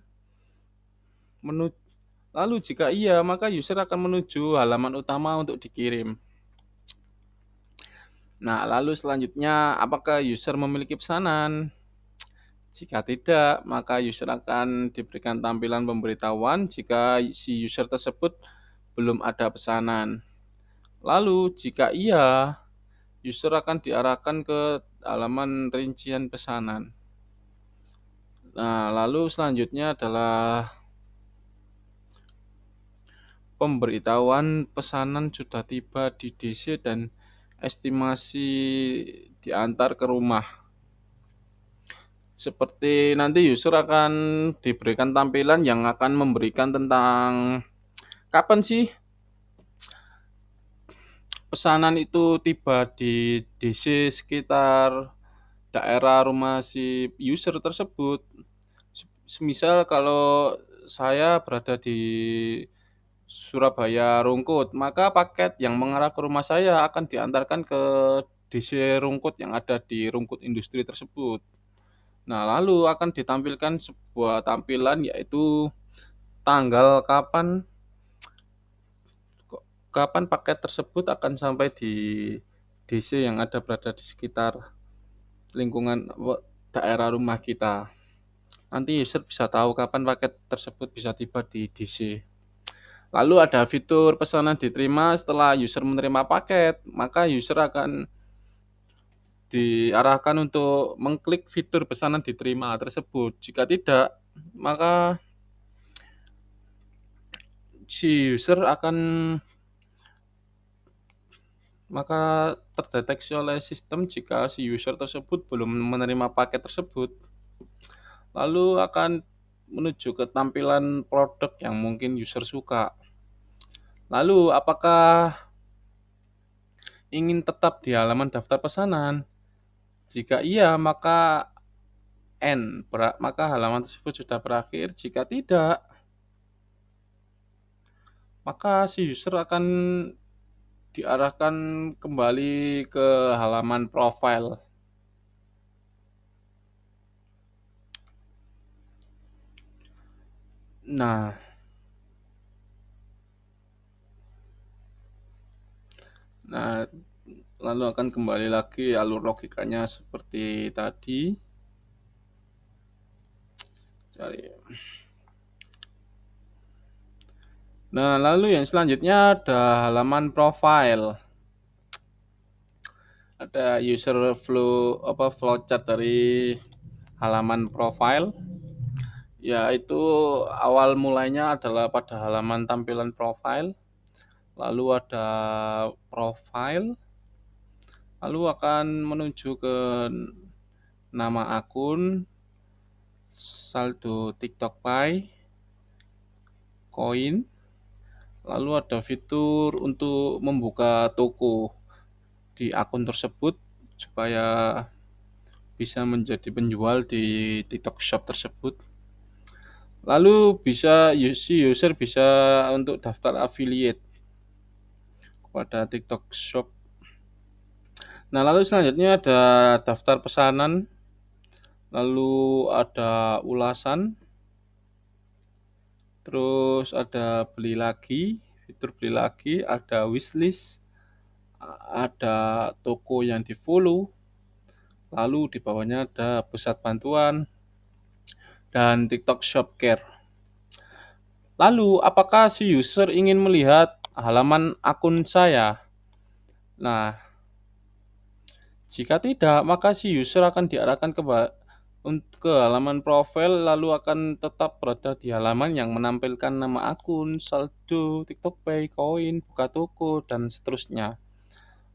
lalu jika iya, maka user akan menuju halaman utama untuk dikirim. Nah, lalu selanjutnya, apakah user memiliki pesanan? Jika tidak, maka user akan diberikan tampilan pemberitahuan jika si user tersebut belum ada pesanan. Lalu, jika iya, user akan diarahkan ke halaman rincian pesanan. Nah, lalu selanjutnya adalah pemberitahuan pesanan sudah tiba di DC dan estimasi diantar ke rumah. Seperti nanti user akan diberikan tampilan yang akan memberikan tentang kapan sih pesanan itu tiba di DC sekitar daerah rumah si user tersebut. Semisal kalau saya berada di Surabaya Rungkut, maka paket yang mengarah ke rumah saya akan diantarkan ke DC Rungkut yang ada di Rungkut Industri tersebut. Nah, lalu akan ditampilkan sebuah tampilan yaitu tanggal kapan kapan paket tersebut akan sampai di DC yang berada di sekitar lingkungan daerah rumah kita. Nanti user bisa tahu kapan paket tersebut bisa tiba di DC. Lalu ada fitur pesanan diterima setelah user menerima paket, maka user akan diarahkan untuk mengklik fitur pesanan diterima tersebut. Jika tidak, maka si user akan terdeteksi oleh sistem jika si user tersebut belum menerima paket tersebut. Lalu akan menuju ke tampilan produk yang mungkin user suka. Lalu apakah ingin tetap di halaman daftar pesanan? Jika iya, maka maka halaman tersebut sudah berakhir. Jika tidak, maka si user akan diarahkan kembali ke halaman profile. Nah, lalu akan kembali lagi alur logikanya seperti tadi. Nah, lalu yang selanjutnya ada halaman profile. Ada user flowchart dari halaman profile. Yaitu awal mulainya adalah pada halaman tampilan profile. Lalu ada profile. Lalu akan menuju ke nama akun, saldo TikTok Pay, koin. Lalu ada fitur untuk membuka toko di akun tersebut supaya bisa menjadi penjual di TikTok Shop tersebut. Lalu si user bisa untuk daftar affiliate. pada TikTok Shop. Nah, lalu selanjutnya ada daftar pesanan, lalu ada ulasan, terus ada beli lagi, fitur beli lagi, ada wishlist, ada toko yang di-follow, lalu di bawahnya ada pusat bantuan dan TikTok Shop Care. Lalu, apakah si user ingin melihat halaman akun saya? Nah, jika tidak, maka si user akan diarahkan ke halaman profil, lalu akan tetap berada di halaman yang menampilkan nama akun, saldo, TikTok Pay, koin, buka toko, dan seterusnya.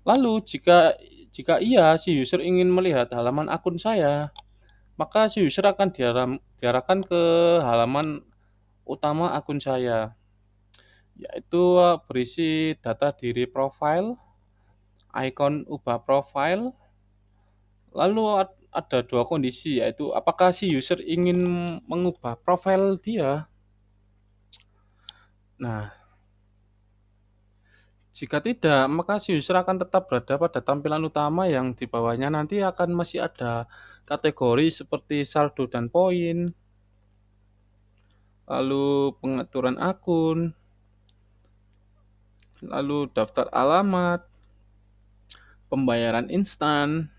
Lalu, jika jika iya si user ingin melihat halaman akun saya, maka si user akan diarahkan ke halaman utama akun saya, yaitu berisi data diri profil, ikon ubah profil, lalu ada dua kondisi, yaitu apakah si user ingin mengubah profil dia. Nah, jika tidak, maka si user akan tetap berada pada tampilan utama yang di bawahnya nanti akan masih ada kategori seperti saldo dan poin, lalu pengaturan akun, lalu daftar alamat, pembayaran instan,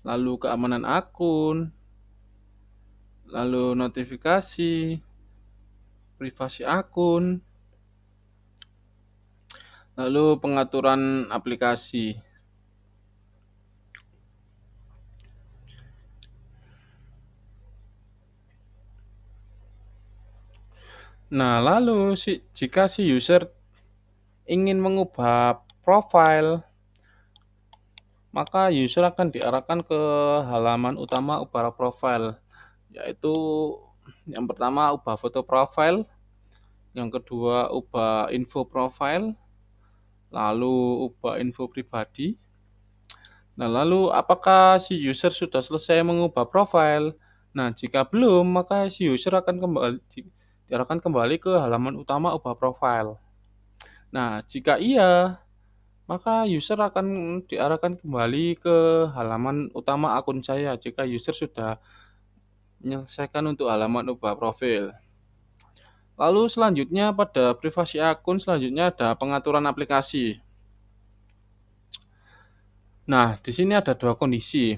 lalu keamanan akun, lalu notifikasi, privasi akun, lalu pengaturan aplikasi. Nah, lalu jika si user ingin mengubah profil, maka user akan diarahkan ke halaman utama ubah profil, yaitu yang pertama ubah foto profil, yang kedua ubah info profil, lalu ubah info pribadi. Nah, lalu apakah si user sudah selesai mengubah profil? Nah, jika belum, maka si user akan diarahkan kembali ke halaman utama ubah profil. Nah, jika iya, maka user akan diarahkan kembali ke halaman utama akun saya jika user sudah menyelesaikan untuk halaman ubah profil. Lalu selanjutnya pada privasi akun, selanjutnya ada pengaturan aplikasi. Nah, di sini ada dua kondisi.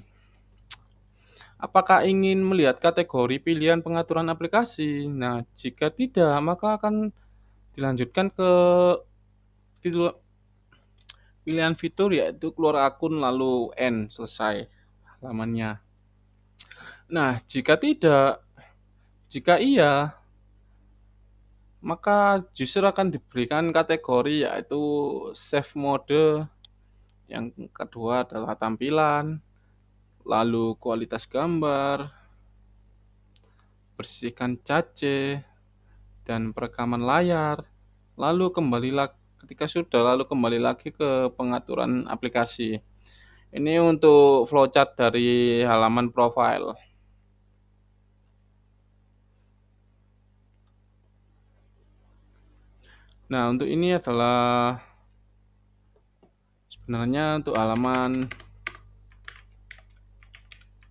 Apakah ingin melihat kategori pilihan pengaturan aplikasi? Nah, jika tidak, maka akan dilanjutkan ke pilihan fitur, yaitu keluar akun lalu N, selesai halamannya. Nah, jika iya, maka user akan diberikan kategori yaitu save mode, yang kedua adalah tampilan, lalu kualitas gambar, bersihkan cache, dan perekaman layar, lalu kembali lagi ke pengaturan aplikasi. Ini untuk flowchart dari halaman profile. Nah, untuk ini adalah sebenarnya untuk halaman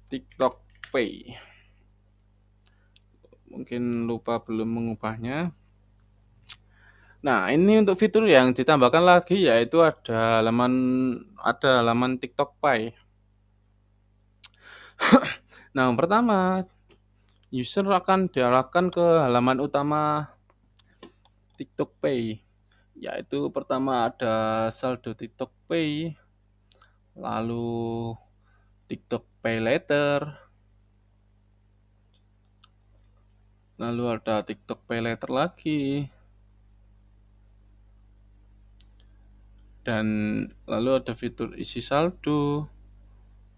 TikTok Pay. Mungkin lupa belum mengubahnya. Nah, ini untuk fitur yang ditambahkan lagi, yaitu ada halaman TikTok Pay. Nah, yang pertama, user akan diarahkan ke halaman utama TikTok Pay, yaitu pertama ada saldo TikTok Pay, lalu TikTok Pay Later, lalu ada TikTok Pay Later lagi, dan lalu ada fitur isi saldo,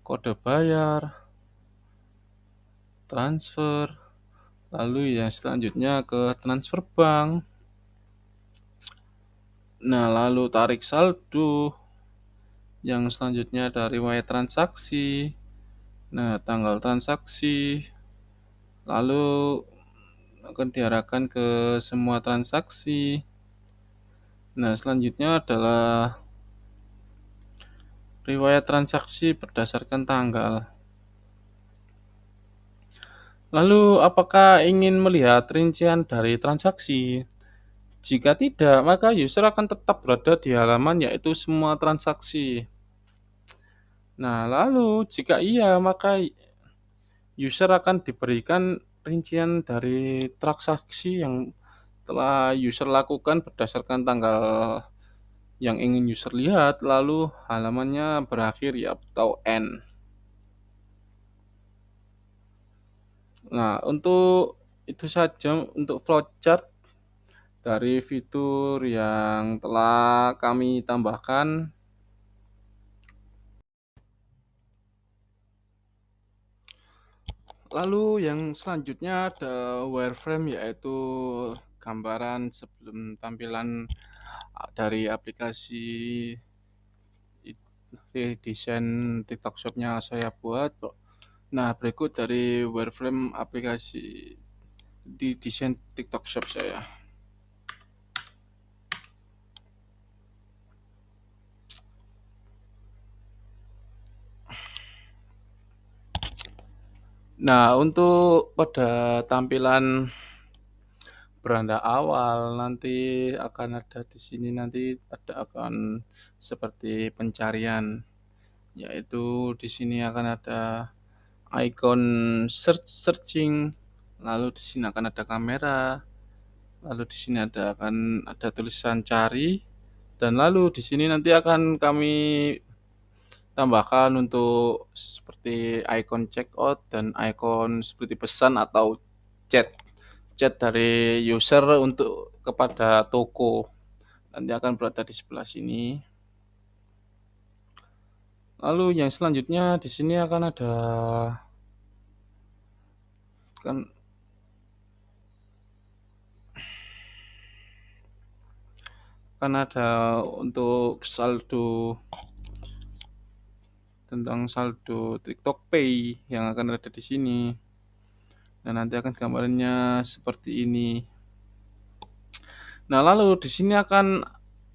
kode bayar, transfer, lalu yang selanjutnya ke transfer bank. Nah, lalu tarik saldo, yang selanjutnya dari riwayat transaksi. Nah, tanggal transaksi, lalu akan diarahkan ke semua transaksi. Nah, selanjutnya adalah riwayat transaksi berdasarkan tanggal. Lalu, apakah ingin melihat rincian dari transaksi? Jika tidak, maka user akan tetap berada di halaman yaitu semua transaksi. Nah, lalu jika iya, maka user akan diberikan rincian dari transaksi yang telah user lakukan berdasarkan tanggal yang ingin user lihat, lalu halamannya berakhir ya atau end. Nah, untuk itu saja untuk flowchart dari fitur yang telah kami tambahkan. Lalu yang selanjutnya ada wireframe, yaitu gambaran sebelum tampilan dari aplikasi desain TikTok Shop-nya saya buat. Nah, berikut dari wireframe aplikasi di desain TikTok Shop saya. Nah, untuk pada tampilan beranda awal nanti akan ada di sini, nanti akan seperti pencarian, yaitu di sini akan ada icon searching, lalu di sini akan ada kamera, lalu di sini akan ada tulisan cari, dan lalu di sini nanti akan kami tambahkan untuk seperti icon checkout dan icon seperti pesan atau chat chat dari user untuk kepada toko, nanti akan berada di sebelah sini. Lalu yang selanjutnya di sini kan akan ada untuk saldo, tentang saldo TikTok Pay yang akan ada di sini. Dan nanti akan gambarnya seperti ini. Nah, lalu di sini akan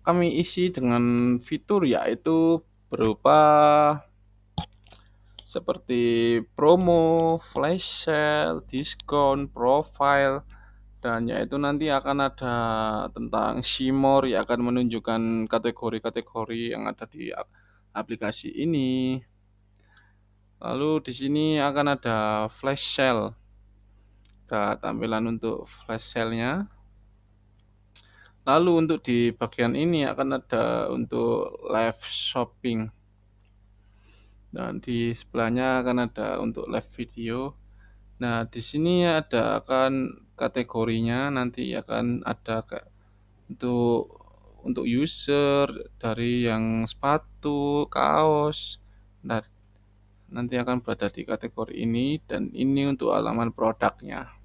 kami isi dengan fitur yaitu berupa seperti promo, flash sale, diskon, profile, dan yaitu nanti akan ada tentang Shimor yang akan menunjukkan kategori-kategori yang ada di aplikasi ini. Lalu di sini akan ada flash sale. Ada tampilan untuk flash sale-nya. Lalu untuk di bagian ini akan ada untuk live shopping. Dan di sebelahnya akan ada untuk live video. Nah, di sini akan kategorinya, nanti akan ada untuk user dari yang sepatu, kaos. Nah, nanti akan berada di kategori ini, dan ini untuk halaman produknya.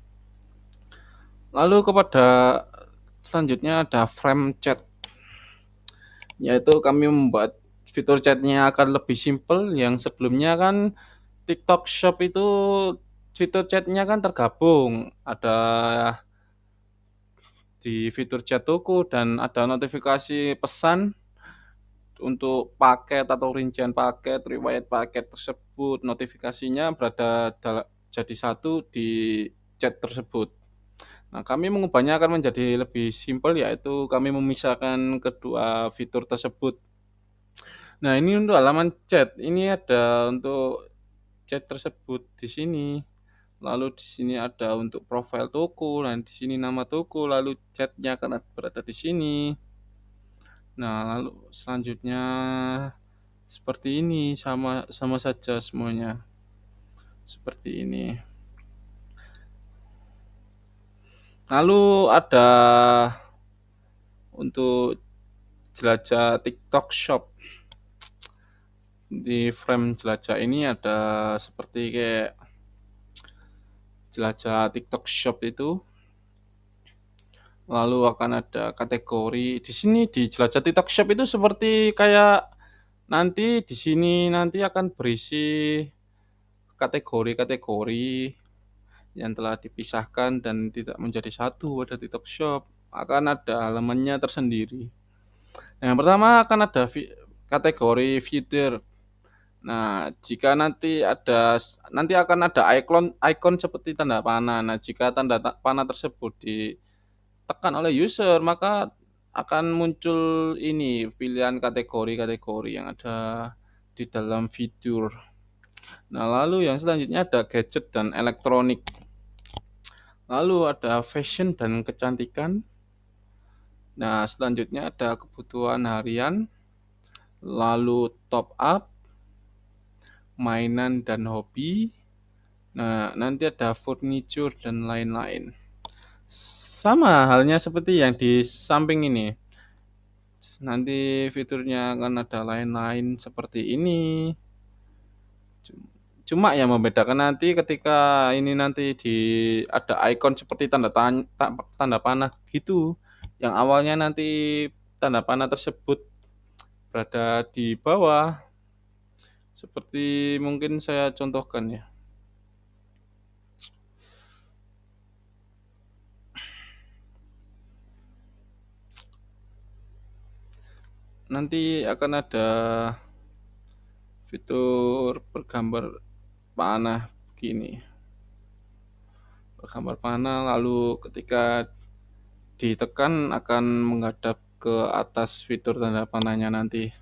Lalu kepada selanjutnya ada frame chat, yaitu kami membuat fitur chatnya akan lebih simple. Yang sebelumnya kan TikTok Shop itu fitur chatnya kan tergabung, ada di fitur chat toko dan ada notifikasi pesan untuk paket atau rincian paket, riwayat paket tersebut, notifikasinya berada jadi satu di chat tersebut. Nah, kami mengubahnya akan menjadi lebih simpel, yaitu kami memisahkan kedua fitur tersebut. Nah, ini untuk halaman chat. Ini ada untuk chat tersebut di sini. Lalu di sini ada untuk profil toko, dan di sini nama toko, lalu chatnya akan berada di sini. Nah, lalu selanjutnya seperti ini, sama sama saja semuanya. Seperti ini. Lalu ada untuk jelajah TikTok Shop. Di frame jelajah ini ada seperti kayak jelajah TikTok Shop itu. Lalu akan ada kategori. Di sini di jelajah TikTok Shop itu seperti kayak nanti di sini nanti akan berisi kategori-kategori yang telah dipisahkan dan tidak menjadi satu pada TikTok Shop. Akan ada halamannya tersendiri. Yang pertama akan ada kategori fitur. Nah, jika nanti akan ada ikon seperti tanda panah. Nah, jika tanda panah tersebut ditekan oleh user, maka akan muncul ini pilihan kategori-kategori yang ada di dalam fitur. Nah, lalu yang selanjutnya ada gadget dan elektronik. Lalu ada fashion dan kecantikan. Nah, selanjutnya ada kebutuhan harian, lalu top up, mainan dan hobi. Nah, nanti ada furniture dan lain-lain. Sama halnya seperti yang di samping ini. Nanti fiturnya akan ada lain-lain seperti ini. Cuma yang membedakan nanti ketika ini nanti ada ikon seperti tanda panah gitu. Yang awalnya nanti tanda panah tersebut berada di bawah. Seperti mungkin saya contohkan ya. Nanti akan ada fitur bergambar panah begini. Bergambar panah lalu ketika ditekan akan menghadap ke atas fitur tanda panahnya nanti.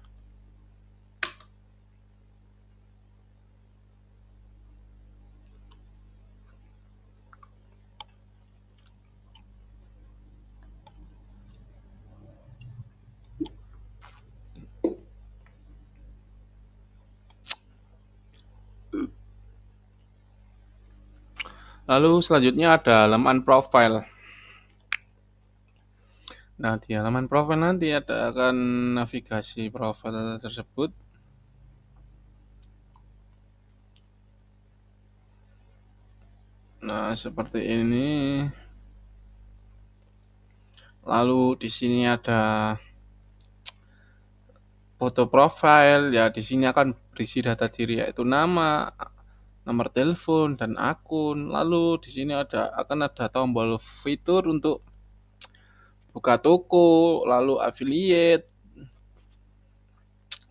Lalu selanjutnya ada halaman profile. Nah, di halaman profile nanti akan navigasi profile tersebut. Nah, seperti ini. Lalu di sini ada foto profile, ya di sini akan berisi data diri yaitu nama, nomor telepon dan akun. Lalu di sini akan ada tombol fitur untuk buka toko, lalu affiliate,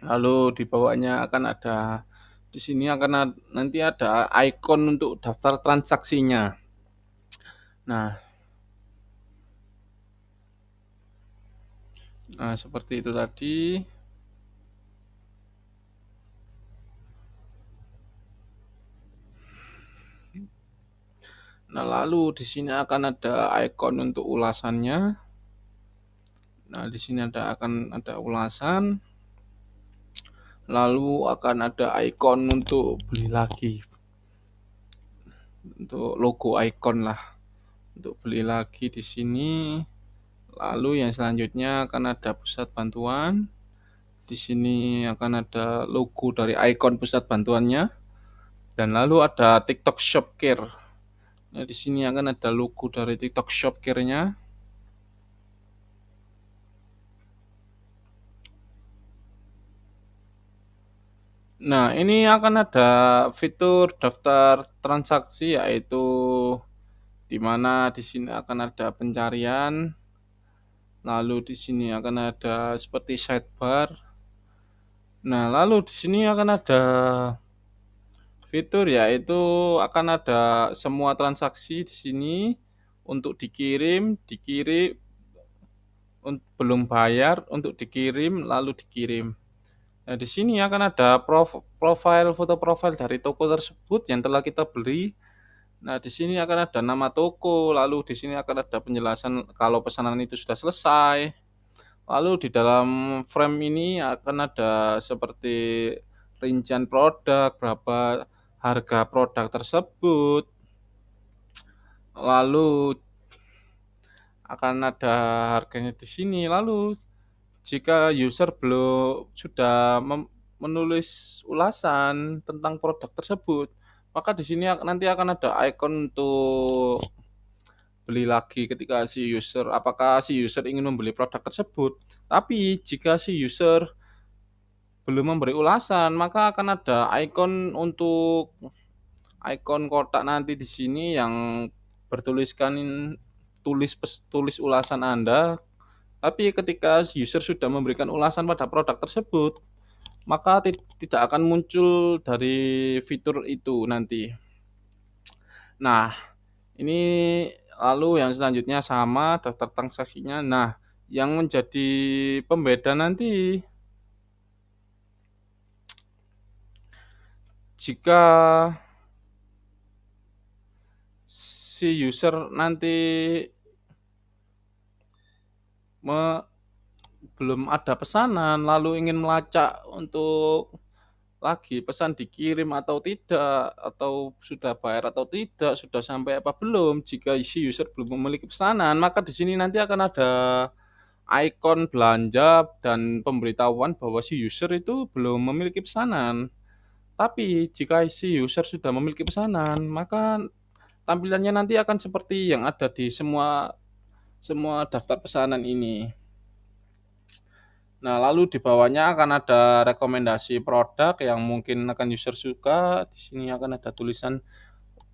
lalu di bawahnya akan ada di sini nanti ada ikon untuk daftar transaksinya. Nah, seperti itu tadi. Nah, lalu di sini akan ada ikon untuk ulasannya. Nah, di sini akan ada ulasan. Lalu akan ada ikon untuk beli lagi. Untuk logo ikon lah. Untuk beli lagi di sini. Lalu yang selanjutnya akan ada pusat bantuan. Di sini akan ada logo dari ikon pusat bantuannya. Dan lalu ada TikTok Shop Care. Nah, di sini akan ada logo dari TikTok Shop Care-nya. Nah, ini akan ada fitur daftar transaksi yaitu di mana di sini akan ada pencarian. Lalu di sini akan ada seperti sidebar. Nah, lalu di sini akan ada fitur yaitu akan ada semua transaksi di sini untuk dikirim, belum bayar, untuk dikirim, lalu dikirim. Nah, di sini akan ada foto profil dari toko tersebut yang telah kita beli. Nah, di sini akan ada nama toko, lalu di sini akan ada penjelasan kalau pesanan itu sudah selesai. Lalu di dalam frame ini akan ada seperti rincian produk, berapa harga produk tersebut. Lalu akan ada harganya di sini. Lalu jika user belum sudah menulis ulasan tentang produk tersebut, maka di sini nanti akan ada ikon untuk beli lagi ketika apakah si user ingin membeli produk tersebut. Tapi jika si user belum memberi ulasan, maka akan ada ikon kotak nanti di sini yang bertuliskan tulis ulasan Anda. Tapi ketika user sudah memberikan ulasan pada produk tersebut, maka tidak akan muncul dari fitur itu nanti. Nah, ini lalu yang selanjutnya sama daftar transaksinya. Nah, yang menjadi pembeda nanti jika si user nanti me belum ada pesanan, lalu ingin melacak untuk lagi pesan dikirim atau tidak, atau sudah bayar atau tidak, sudah sampai apa belum. Jika si user belum memiliki pesanan, maka di sini nanti akan ada ikon belanja dan pemberitahuan bahwa si user itu belum memiliki pesanan. Tapi jika si user sudah memiliki pesanan, maka tampilannya nanti akan seperti yang ada di semua semua daftar pesanan ini. Nah, lalu di bawahnya akan ada rekomendasi produk yang mungkin akan user suka. Di sini akan ada tulisan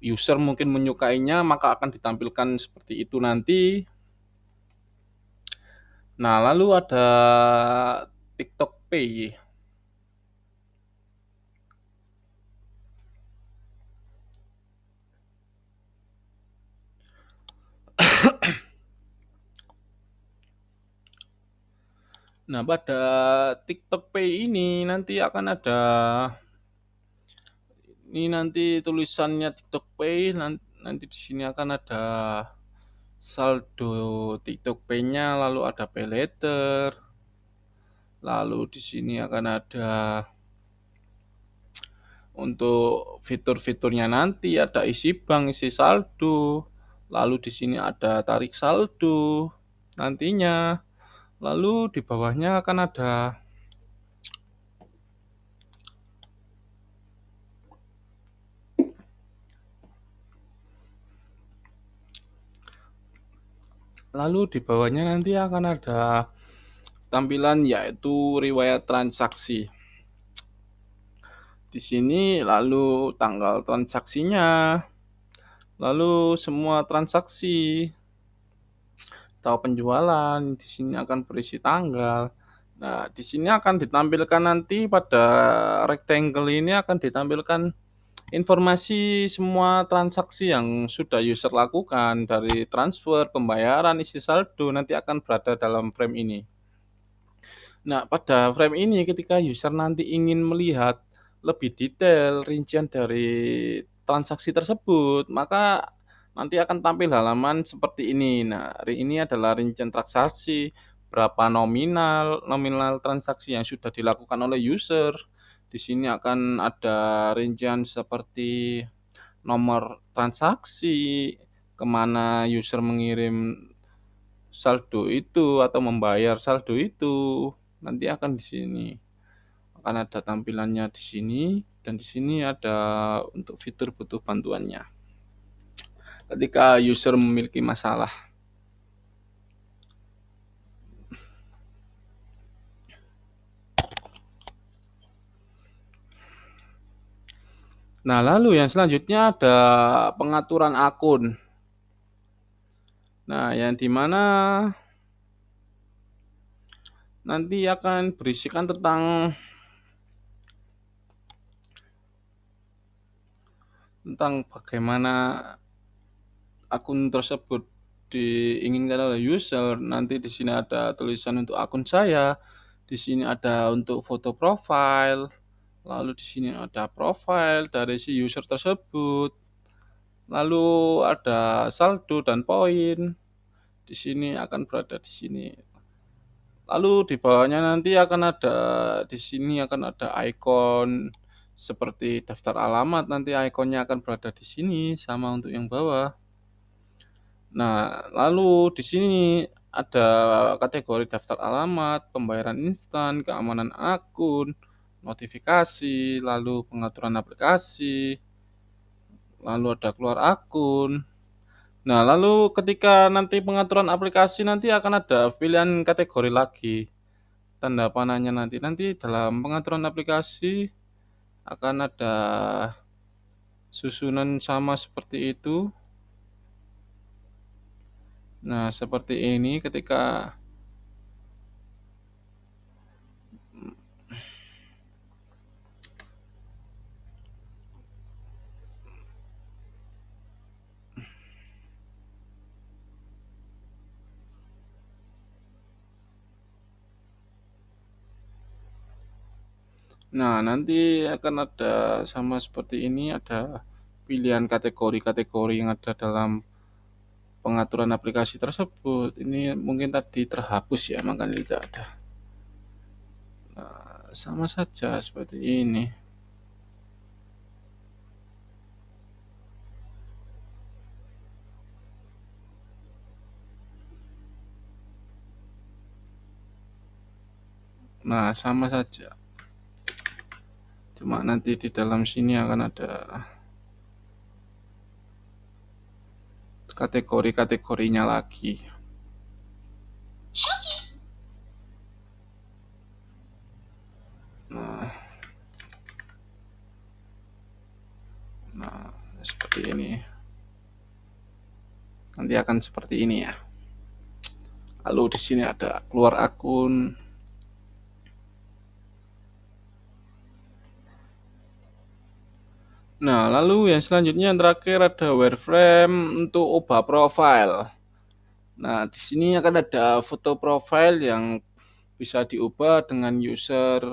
user mungkin menyukainya, maka akan ditampilkan seperti itu nanti. Nah, lalu ada TikTok Pay. Nah, pada TikTok Pay ini nanti akan ada ini nanti tulisannya TikTok Pay nanti di sini akan ada saldo TikTok Pay-nya, lalu ada pay later, lalu di sini akan ada untuk fitur-fiturnya nanti ada isi bank, isi saldo, lalu di sini ada tarik saldo nantinya, lalu di bawahnya akan ada nanti akan ada tampilan yaitu riwayat transaksi. Di sini lalu tanggal transaksinya, lalu semua transaksi atau penjualan di sini akan berisi tanggal. Nah, di sini akan ditampilkan nanti pada rectangle ini akan ditampilkan informasi semua transaksi yang sudah user lakukan dari transfer, pembayaran, isi saldo nanti akan berada dalam frame ini. Nah, pada frame ini ketika user nanti ingin melihat lebih detail rincian dari transaksi tersebut, maka nanti akan tampil halaman seperti ini. Nah, ini adalah rincian transaksi, berapa nominal transaksi yang sudah dilakukan oleh user. Di sini akan ada rincian seperti nomor transaksi, kemana user mengirim saldo itu atau membayar saldo itu. Nanti akan di sini. Akan ada tampilannya di sini dan di sini ada untuk fitur butuh bantuannya. Ketika user memiliki masalah. Nah, lalu yang selanjutnya ada pengaturan akun. Nah, yang dimana nanti akan berisikan tentang bagaimana akun tersebut diinginkan oleh user. Nanti di sini ada tulisan untuk akun saya, di sini ada untuk foto profile, lalu di sini ada profile dari si user tersebut, lalu ada saldo dan poin. Di sini akan berada di sini. Lalu di bawahnya nanti akan ada di sini akan ada ikon seperti daftar alamat, nanti ikonnya akan berada di sini sama untuk yang bawah. Nah, lalu di sini ada kategori daftar alamat, pembayaran instan, keamanan akun, notifikasi, lalu pengaturan aplikasi, lalu ada keluar akun. Nah, lalu ketika nanti pengaturan aplikasi nanti akan ada pilihan kategori lagi. Tanda panahnya nanti dalam pengaturan aplikasi akan ada susunan sama seperti itu. Nah, seperti ini ketika Nah, nanti akan ada sama seperti ini, ada pilihan kategori-kategori yang ada dalam pengaturan aplikasi tersebut. Ini mungkin tadi terhapus ya, makanya tidak ada. Sama saja seperti ini. Nah, sama saja. Cuma nanti di dalam sini akan ada kategori-kategorinya lagi. Nah, seperti ini. Nanti akan seperti ini ya. Lalu di sini ada keluar akun. Nah, lalu yang selanjutnya yang terakhir ada wireframe untuk ubah profile. Nah, di sini akan ada foto profile yang bisa diubah dengan user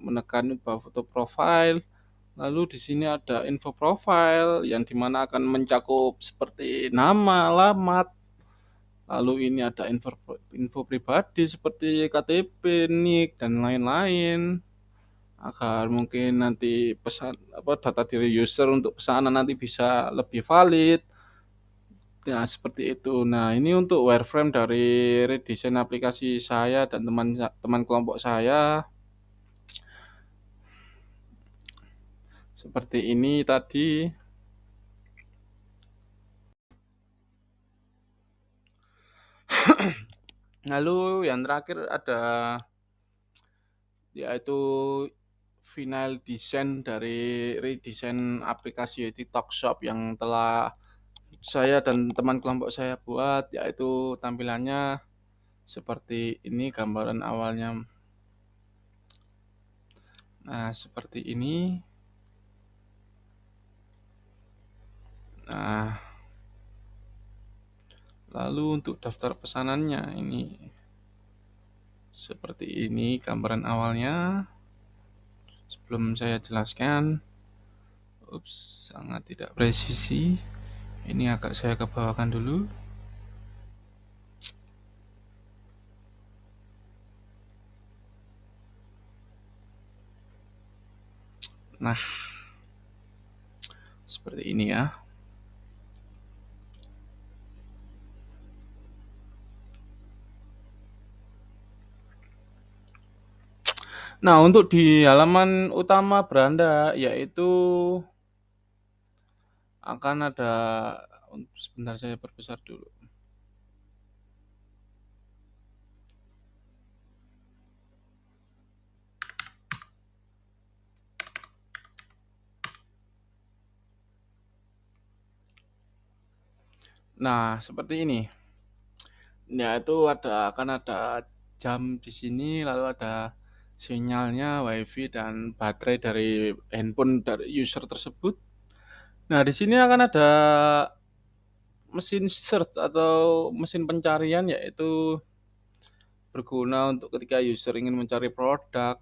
menekan ubah foto profile. Lalu di sini ada info profile yang dimana akan mencakup seperti nama, alamat. Lalu ini ada info pribadi seperti KTP, NIK dan lain-lain. Agar mungkin nanti pesan data diri user untuk pesanan nanti bisa lebih valid. Nah, seperti itu. Nah, ini untuk wireframe dari redesign aplikasi saya dan teman kelompok saya. Seperti ini tadi. Lalu yang terakhir ada yaitu final design dari redesign aplikasi TikTok Shop yang telah saya dan teman kelompok saya buat, yaitu tampilannya seperti ini gambaran awalnya. Nah, seperti ini. Nah, lalu untuk daftar pesanannya ini seperti ini gambaran awalnya. Sebelum saya jelaskan, sangat tidak presisi. Ini agak saya kebawakan dulu. Nah, seperti ini ya. Nah, untuk di halaman utama beranda yaitu akan ada, sebentar saya perbesar dulu. Nah, seperti ini. Ya, itu akan ada jam di sini, lalu ada sinyalnya, WiFi dan baterai dari handphone dari user tersebut. Nah, di sini akan ada mesin search atau mesin pencarian yaitu berguna untuk ketika user ingin mencari produk.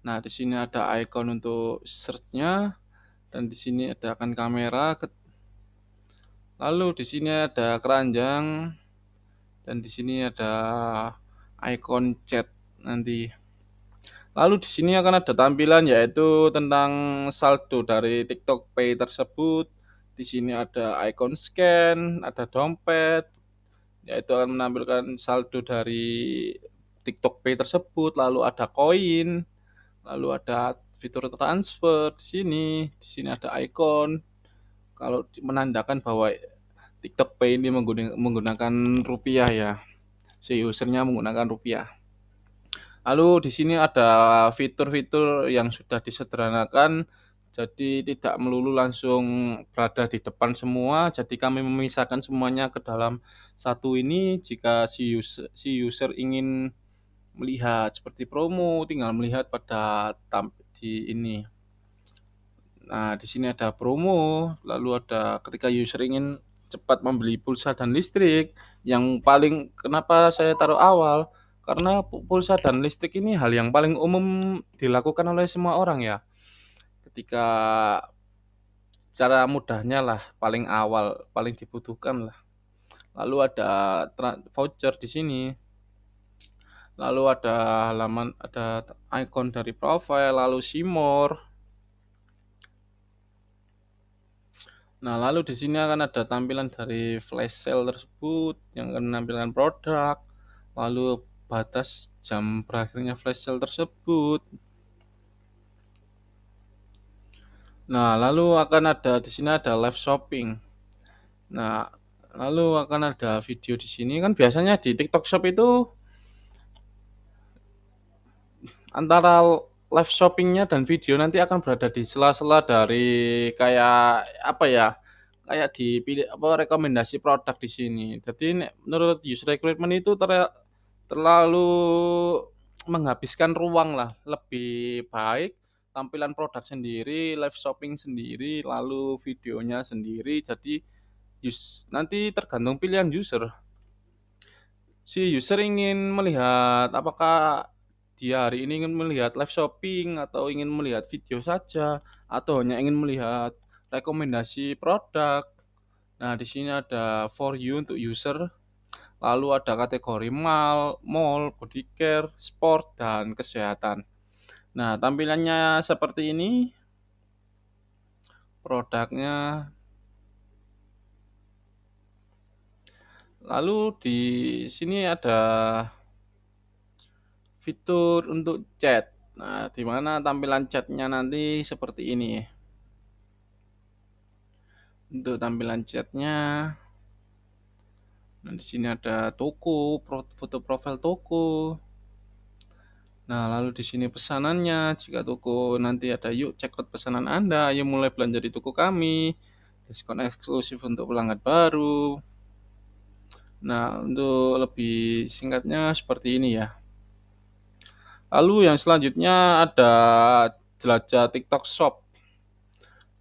Nah, di sini ada icon untuk search-nya dan di sini ada akan kamera. Lalu di sini ada keranjang dan di sini ada icon chat nanti. Lalu di sini akan ada tampilan yaitu tentang saldo dari TikTok Pay tersebut. Di sini ada icon scan, ada dompet, yaitu akan menampilkan saldo dari TikTok Pay tersebut. Lalu ada koin, lalu ada fitur transfer di sini. Di sini ada icon. Kalau menandakan bahwa TikTok Pay ini menggunakan rupiah ya, si usernya menggunakan rupiah. Lalu di sini ada fitur-fitur yang sudah disederhanakan, jadi tidak melulu langsung berada di depan semua. Jadi kami memisahkan semuanya ke dalam satu ini. Jika si user ingin melihat seperti promo, tinggal melihat pada di ini. Nah, di sini ada promo, lalu ada ketika user ingin cepat membeli pulsa dan listrik, yang paling kenapa saya taruh awal, karena pulsa dan listrik ini hal yang paling umum dilakukan oleh semua orang ya. Ketika cara mudahnya lah, paling awal, paling dibutuhkan lah. Lalu ada voucher di sini, lalu ada halaman, ada icon dari profile, lalu see more. Nah, lalu di sini akan ada tampilan dari flash sale tersebut yang akan menampilkan produk, lalu batas jam berakhirnya flash sale tersebut. Nah, lalu akan ada di sini ada live shopping. Nah, lalu akan ada video di sini. Kan biasanya di TikTok Shop itu antara live shoppingnya dan video nanti akan berada di sela-sela dari kayak apa ya? Kayak dipilih apa rekomendasi produk di sini. Jadi menurut user recruitment itu terlalu menghabiskan ruang lah. Lebih baik tampilan produk sendiri, live shopping sendiri, lalu videonya sendiri. Jadi nanti tergantung pilihan user. Si user ingin melihat apakah dia hari ini ingin melihat live shopping atau ingin melihat video saja atau hanya ingin melihat rekomendasi produk. Nah, di sini ada for you untuk user, lalu ada kategori mall, body care, sport dan kesehatan. Nah, tampilannya seperti ini. Produknya. Lalu di sini ada fitur untuk chat. Nah, di mana tampilan chatnya nanti seperti ini. Untuk tampilan chatnya, nah di sini ada toko, foto profil toko. Nah, lalu di sini pesanannya. Jika toko nanti ada yuk check out pesanan Anda, ayo mulai belanja di toko kami. Diskon eksklusif untuk pelanggan baru. Nah, untuk lebih singkatnya seperti ini ya. Lalu yang selanjutnya ada jelajah TikTok Shop.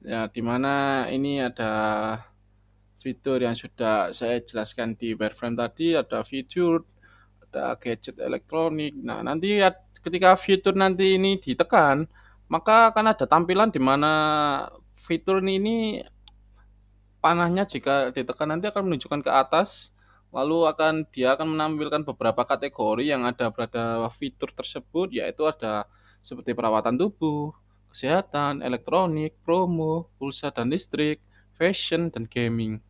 Ya, di mana ini ada fitur yang sudah saya jelaskan di wireframe tadi, ada fitur, ada gadget elektronik. Nah, nanti ketika fitur nanti ini ditekan, maka akan ada tampilan di mana fitur ini panahnya jika ditekan nanti akan menunjukkan ke atas, lalu dia akan menampilkan beberapa kategori yang ada pada fitur tersebut, yaitu ada seperti perawatan tubuh, kesehatan, elektronik, promo, pulsa dan listrik, fashion, dan gaming.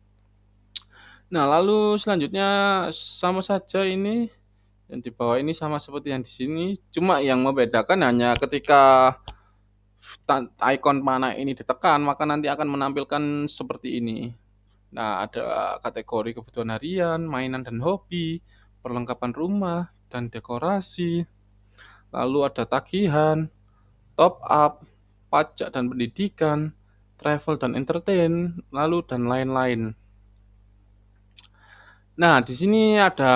Nah, lalu selanjutnya sama saja ini, yang di bawah ini sama seperti yang di sini, cuma yang membedakan hanya ketika icon panah ini ditekan, maka nanti akan menampilkan seperti ini. Nah, ada kategori kebutuhan harian, mainan dan hobi, perlengkapan rumah dan dekorasi, lalu ada tagihan, top up, pajak dan pendidikan, travel dan entertain, lalu dan lain-lain. Nah, di sini ada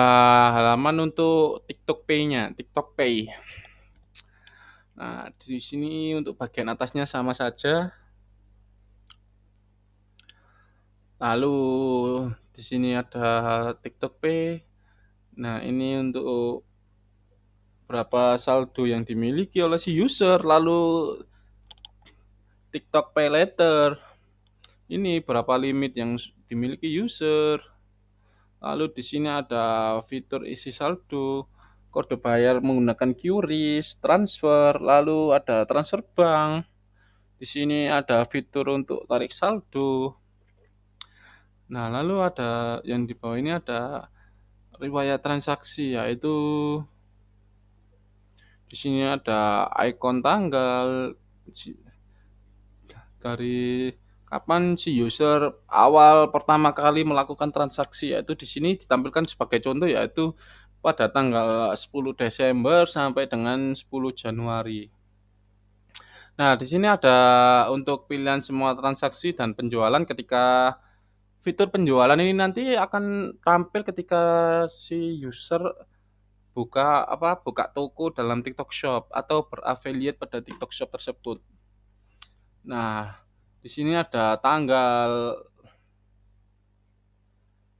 halaman untuk TikTok Pay-nya, TikTok Pay. Nah, di sini untuk bagian atasnya sama saja. Lalu di sini ada TikTok Pay. Nah, ini untuk berapa saldo yang dimiliki oleh si user, lalu TikTok Pay Later. Ini berapa limit yang dimiliki user. Lalu di sini ada fitur isi saldo, kode bayar menggunakan QRIS, transfer, lalu ada transfer bank. Di sini ada fitur untuk tarik saldo. Nah, lalu ada yang di bawah ini ada riwayat transaksi, yaitu di sini ada ikon tanggal dari kapan si user awal pertama kali melakukan transaksi, yaitu di sini ditampilkan sebagai contoh yaitu pada tanggal 10 Desember sampai dengan 10 Januari. Nah, di sini ada untuk pilihan semua transaksi dan penjualan ketika fitur penjualan ini nanti akan tampil ketika si user buka toko dalam TikTok Shop atau beraffiliate pada TikTok Shop tersebut. Nah, di sini ada tanggal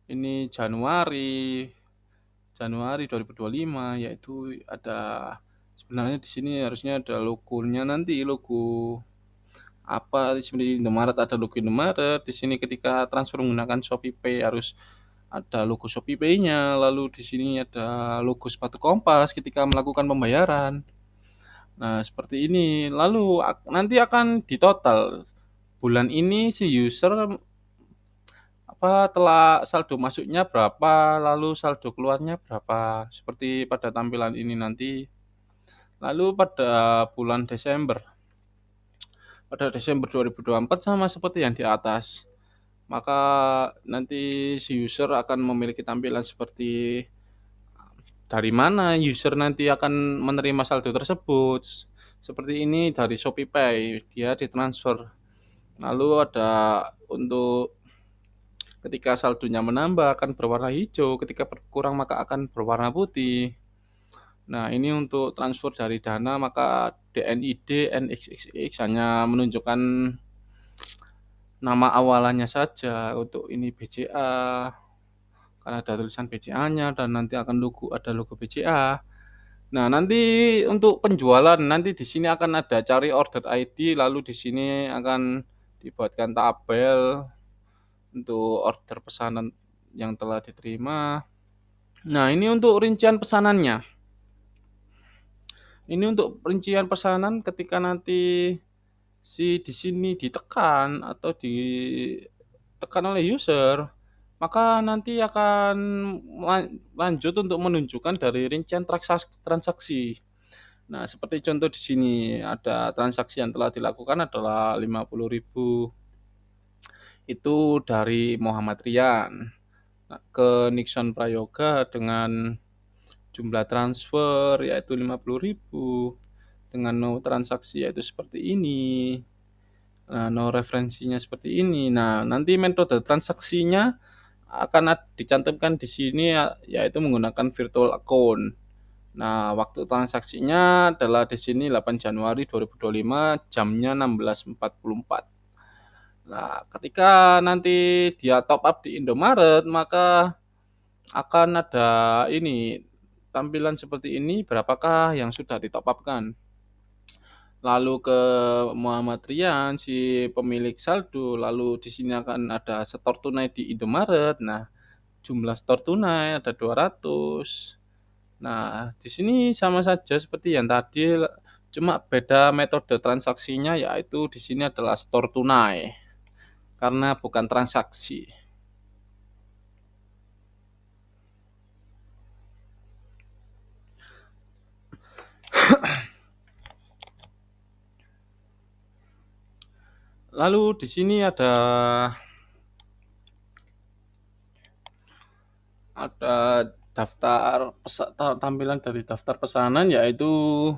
ini Januari, Januari 2025, yaitu ada sebenarnya di sini harusnya ada logonya nanti, logo apa seperti Indomaret ada logo Indomaret, di sini ketika transfer menggunakan ShopeePay harus ada logo ShopeePay-nya, lalu di sini ada logo sepatu Kompas ketika melakukan pembayaran. Nah, seperti ini. Lalu nanti akan ditotal bulan ini si user telah saldo masuknya berapa, lalu saldo keluarnya berapa, seperti pada tampilan ini nanti. Lalu pada Desember 2024 sama seperti yang di atas. Maka nanti si user akan memiliki tampilan seperti dari mana user nanti akan menerima saldo tersebut. Seperti ini dari ShopeePay, dia ditransfer. Lalu ada untuk ketika saldonya menambah akan berwarna hijau, ketika berkurang maka akan berwarna putih. Nah, ini untuk transfer dari Dana maka DNID NXXX hanya menunjukkan nama awalannya saja. Untuk ini BCA, karena ada tulisan BCA-nya dan nanti akan ada logo BCA. Nah, nanti untuk penjualan nanti di sini akan ada cari order ID, lalu di sini akan dibuatkan tabel untuk order pesanan yang telah diterima. Nah, ini untuk rincian pesanannya. Ini untuk rincian pesanan ketika nanti di sini ditekan atau ditekan oleh user, maka nanti akan lanjut untuk menunjukkan dari rincian transaksi. Nah, seperti contoh di sini ada transaksi yang telah dilakukan adalah 50.000 itu dari Muhammad Rian ke Nixon Prayoga dengan jumlah transfer yaitu 50.000 dengan no transaksi yaitu seperti ini. Nah, no referensinya seperti ini. Nah, nanti metode transaksinya akan dicantumkan di sini yaitu menggunakan virtual account. Nah, waktu transaksinya adalah di sini 8 Januari 2025 jamnya 16.44. Nah, ketika nanti dia top up di Indomaret, maka akan ada ini tampilan seperti ini, berapakah yang sudah ditop upkan. Lalu ke Muhammad Rian si pemilik saldo, lalu di sini akan ada setor tunai di Indomaret. Nah, jumlah setor tunai ada 200. Nah, di sini sama saja seperti yang tadi, cuma beda metode transaksinya yaitu di sini adalah setor tunai karena bukan transaksi. Lalu di sini ada daftar tampilan dari daftar pesanan yaitu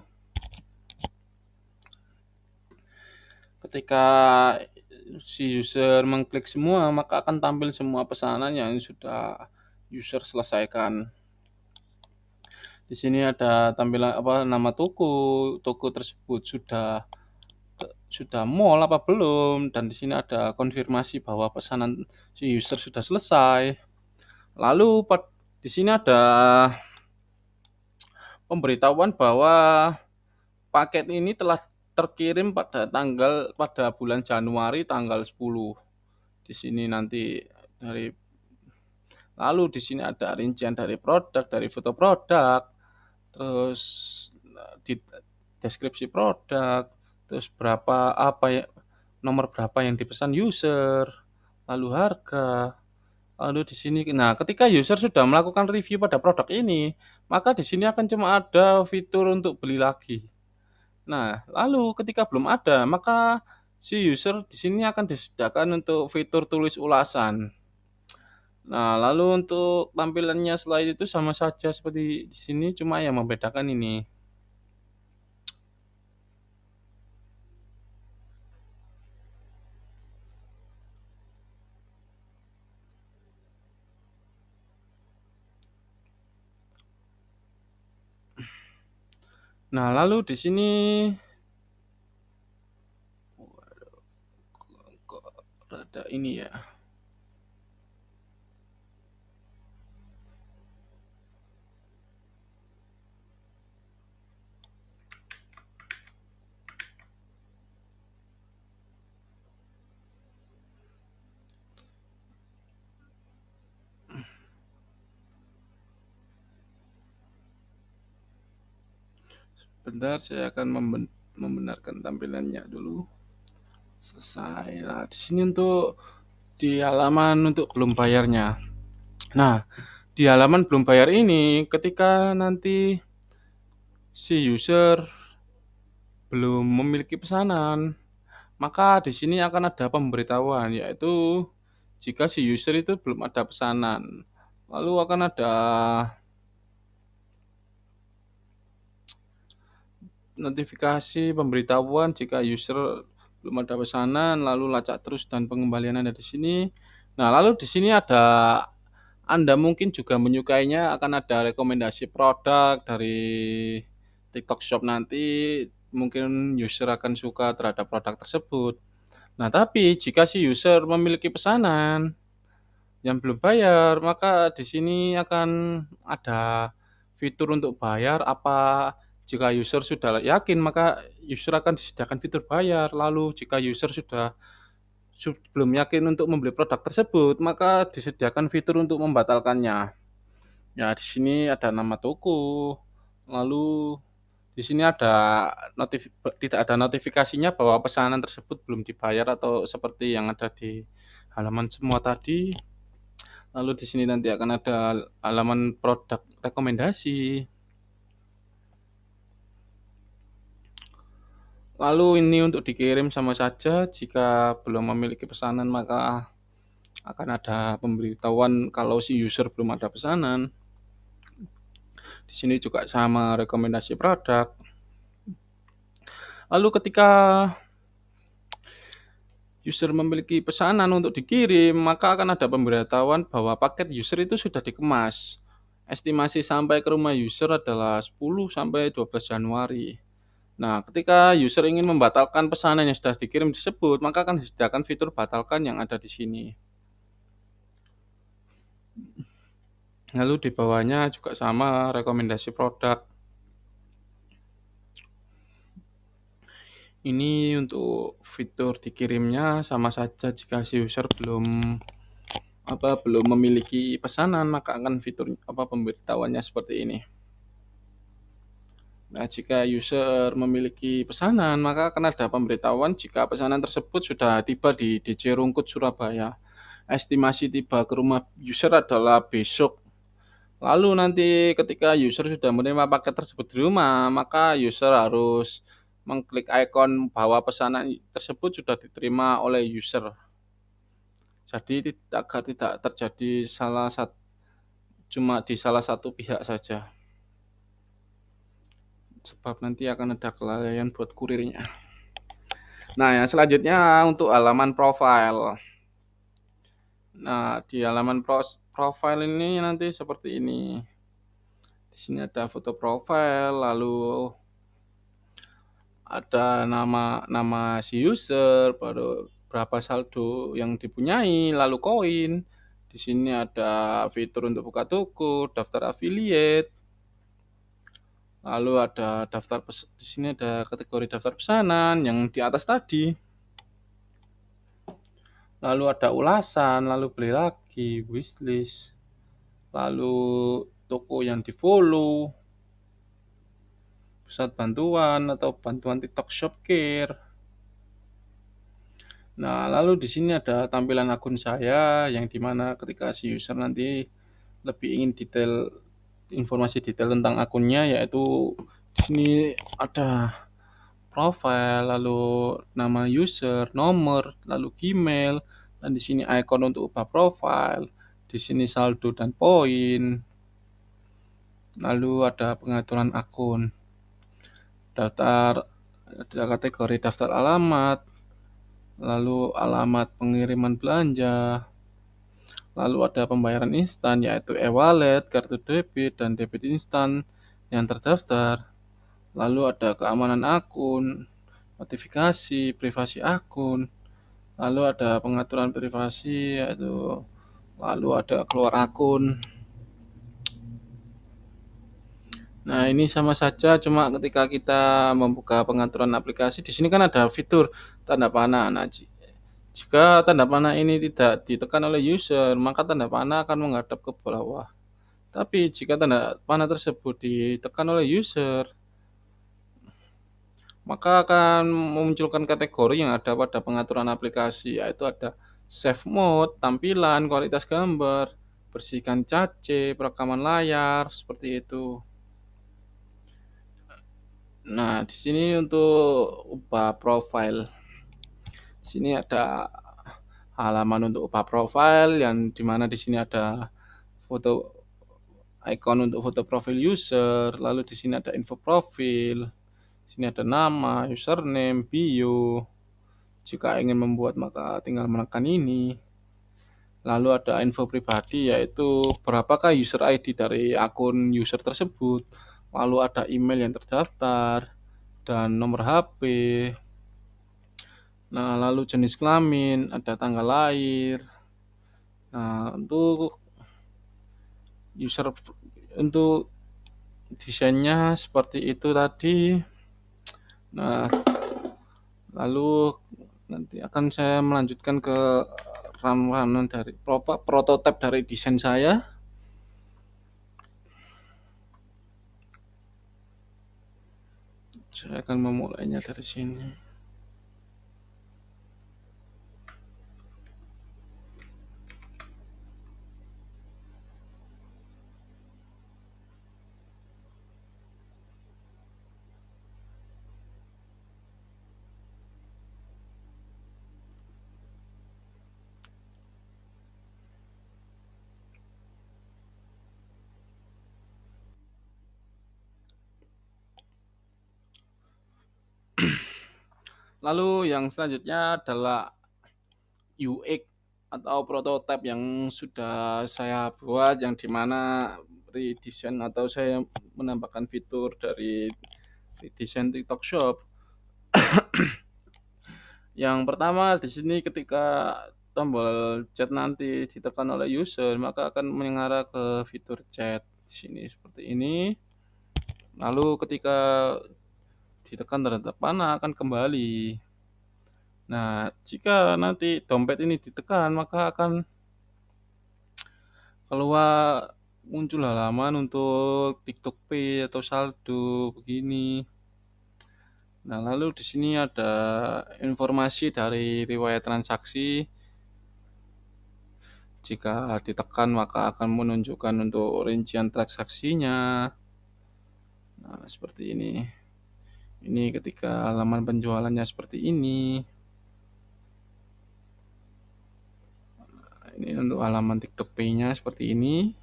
ketika si user mengklik semua maka akan tampil semua pesanan yang sudah user selesaikan. Di sini ada tampilan nama toko tersebut sudah mall apa belum, dan di sini ada konfirmasi bahwa pesanan si user sudah selesai. Lalu di sini ada pemberitahuan bahwa paket ini telah terkirim pada bulan Januari tanggal 10. Di sini nanti lalu di sini ada rincian dari produk, dari foto produk, terus di deskripsi produk, terus nomor berapa yang dipesan user, lalu harga. Lalu di sini, nah ketika user sudah melakukan review pada produk ini, maka di sini akan cuma ada fitur untuk beli lagi. Nah, lalu ketika belum ada, maka si user di sini akan disediakan untuk fitur tulis ulasan. Nah, lalu untuk tampilannya slide itu sama saja seperti di sini, cuma yang membedakan ini. Nah, lalu di sini kok ada ini ya. Bentar, saya akan membenarkan tampilannya dulu. Selesai. Nah, di sini untuk di halaman untuk belum bayarnya. Nah, di halaman belum bayar ini, ketika nanti si user belum memiliki pesanan, maka di sini akan ada pemberitahuan, yaitu jika si user itu belum ada pesanan. Lalu akan ada notifikasi pemberitahuan jika user belum ada pesanan, lalu lacak terus dan pengembalian ada di sini. Nah, lalu di sini ada Anda mungkin juga menyukainya, akan ada rekomendasi produk dari TikTok Shop nanti, mungkin user akan suka terhadap produk tersebut. Nah, tapi jika si user memiliki pesanan yang belum bayar, maka di sini akan ada fitur untuk bayar. Apa jika user sudah yakin, maka user akan disediakan fitur bayar. Lalu jika user sudah belum yakin untuk membeli produk tersebut, maka disediakan fitur untuk membatalkannya. Ya, di sini ada nama toko. Lalu di sini ada tidak ada notifikasinya bahwa pesanan tersebut belum dibayar atau seperti yang ada di halaman semua tadi. Lalu di sini nanti akan ada halaman produk rekomendasi. Lalu ini untuk dikirim sama saja, jika belum memiliki pesanan maka akan ada pemberitahuan kalau si user belum ada pesanan. Di sini juga sama rekomendasi produk. Lalu ketika user memiliki pesanan untuk dikirim, maka akan ada pemberitahuan bahwa paket user itu sudah dikemas. Estimasi sampai ke rumah user adalah 10 sampai 12 Januari. Nah, ketika user ingin membatalkan pesanan yang sudah dikirim tersebut, maka akan disediakan fitur batalkan yang ada di sini. Lalu di bawahnya juga sama rekomendasi produk. Ini untuk fitur dikirimnya sama saja, jika si user belum memiliki pesanan, maka akan fitur pemberitahuannya seperti ini. Nah, jika user memiliki pesanan, maka akan ada pemberitahuan jika pesanan tersebut sudah tiba di DC Rungkut, Surabaya. Estimasi tiba ke rumah user adalah besok. Lalu nanti ketika user sudah menerima paket tersebut di rumah, maka user harus mengklik ikon bahwa pesanan tersebut sudah diterima oleh user. Jadi agar tidak terjadi cuma di salah satu pihak saja. Sebab nanti akan ada kelalaian buat kurirnya. Nah, yang selanjutnya untuk halaman profile. Nah, di halaman profile ini nanti seperti ini. Di sini ada foto profile, lalu ada nama si user, baru berapa saldo yang dipunyai, lalu koin. Di sini ada fitur untuk buka toko, daftar affiliate. Lalu ada di sini ada kategori daftar pesanan yang di atas tadi. Lalu ada ulasan, lalu beli lagi, wishlist. Lalu toko yang di-follow, pusat bantuan atau bantuan TikTok Shop Care. Nah, lalu di sini ada tampilan akun saya, yang dimana ketika si user nanti lebih ingin informasi detail tentang akunnya, yaitu di sini ada profile, lalu nama user, nomor, lalu Gmail, dan di sini icon untuk ubah profile, di sini saldo dan poin. Lalu ada pengaturan akun, ada kategori daftar alamat, lalu alamat pengiriman belanja, lalu ada pembayaran instan yaitu e-wallet, kartu debit, dan debit instan yang terdaftar. Lalu ada keamanan akun, notifikasi, privasi akun, lalu ada pengaturan privasi, lalu ada keluar akun. Nah, ini sama saja, cuma ketika kita membuka pengaturan aplikasi, di sini kan ada fitur tanda panah. Nah, jika tanda panah ini tidak ditekan oleh user, maka tanda panah akan menghadap ke bawah. Tapi jika tanda panah tersebut ditekan oleh user, maka akan memunculkan kategori yang ada pada pengaturan aplikasi, yaitu ada save mode, tampilan, kualitas gambar, bersihkan cache, perekaman layar, seperti itu. Nah, di sini untuk ubah profile. Di sini ada halaman untuk ubah profile yang dimana di sini ada foto icon untuk foto profil user, lalu di sini ada info profil, di sini ada nama, username, bio. Jika ingin membuat maka tinggal menekan ini. Lalu ada info pribadi yaitu berapakah user ID dari akun user tersebut. Lalu ada email yang terdaftar dan nomor HP. Nah, lalu jenis kelamin, ada tanggal lahir. Nah, user untuk desainnya seperti itu tadi. Nah, lalu nanti akan saya melanjutkan ke run-runan dari prototipe dari desain saya. Saya akan memulainya dari sini. Lalu yang selanjutnya adalah UX atau prototipe yang sudah saya buat, yang dimana redesign atau saya menambahkan fitur dari redesign TikTok Shop. Yang pertama di sini ketika tombol chat nanti ditekan oleh user, maka akan mengarah ke fitur chat di sini seperti ini. Lalu ketika ditekan terhadap panah akan kembali. Nah, jika nanti dompet ini ditekan, maka akan keluar muncul halaman untuk TikTok Pay atau saldo begini. Nah, lalu di sini ada informasi dari riwayat transaksi. Jika ditekan maka akan menunjukkan untuk rincian transaksinya. Nah, seperti ini. Ini ketika halaman penjualannya seperti ini. Nah, ini untuk halaman TikTok Pay-nya seperti ini.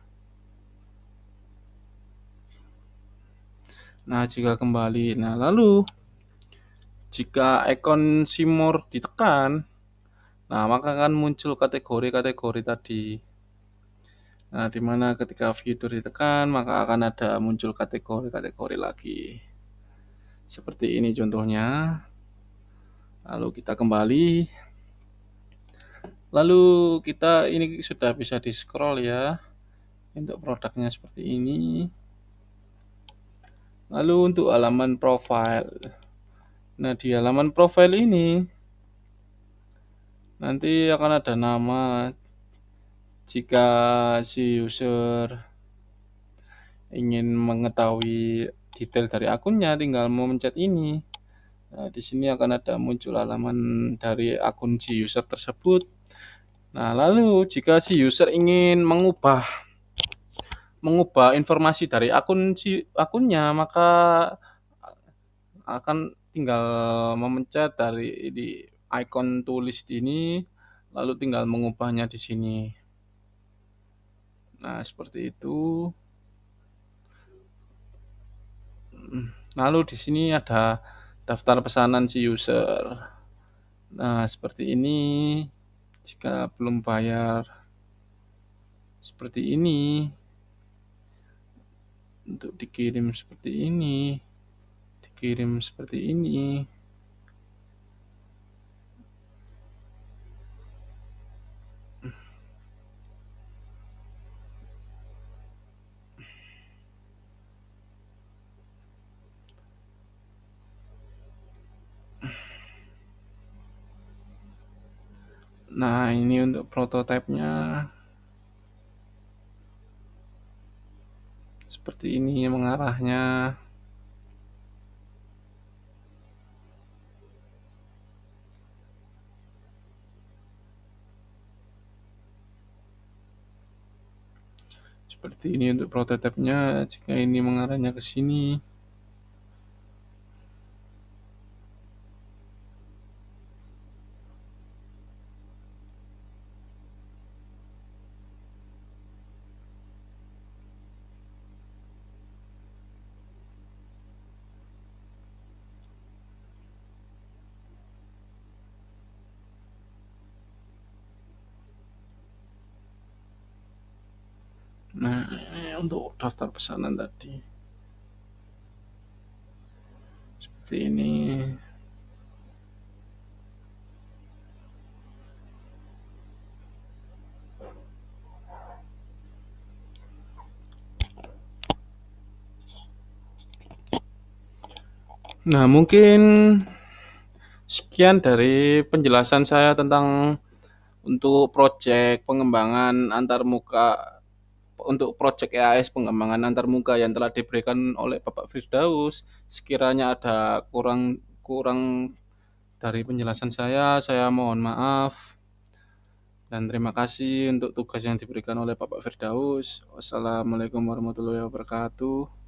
Nah, jika kembali. Nah, lalu jika ikon Simor ditekan, nah maka akan muncul kategori-kategori tadi. Nah, di mana ketika fitur ditekan, maka akan ada muncul kategori-kategori lagi. Seperti ini contohnya. Lalu kita kembali. Lalu kita ini sudah bisa di-scroll ya. Untuk produknya seperti ini. Lalu untuk halaman profile. Nah, di halaman profile ini nanti akan ada nama. Jika si user ingin mengetahui detail dari akunnya, tinggal memencet ini. Nah, di sini akan ada muncul halaman dari akun si user tersebut. Nah, lalu jika si user ingin mengubah informasi dari akunnya, maka akan tinggal memencet dari di icon tulis ini, lalu tinggal mengubahnya di sini. Nah, seperti itu. Lalu di sini ada daftar pesanan si user. Nah, seperti ini. Jika belum bayar, seperti ini. Untuk dikirim seperti ini. Dikirim seperti ini. Nah, ini untuk prototipenya. Seperti ini mengarahnya. Seperti ini untuk prototipenya, jika ini mengarahnya ke sini. Nah, ini untuk daftar pesanan tadi. Seperti ini. Nah, mungkin sekian dari penjelasan saya tentang untuk proyek pengembangan antarmuka untuk proyek EAS pengembangan antarmuka yang telah diberikan oleh Bapak Firdaus. Sekiranya ada kurang kurang dari penjelasan saya mohon maaf dan terima kasih untuk tugas yang diberikan oleh Bapak Firdaus. Wassalamualaikum warahmatullahi wabarakatuh.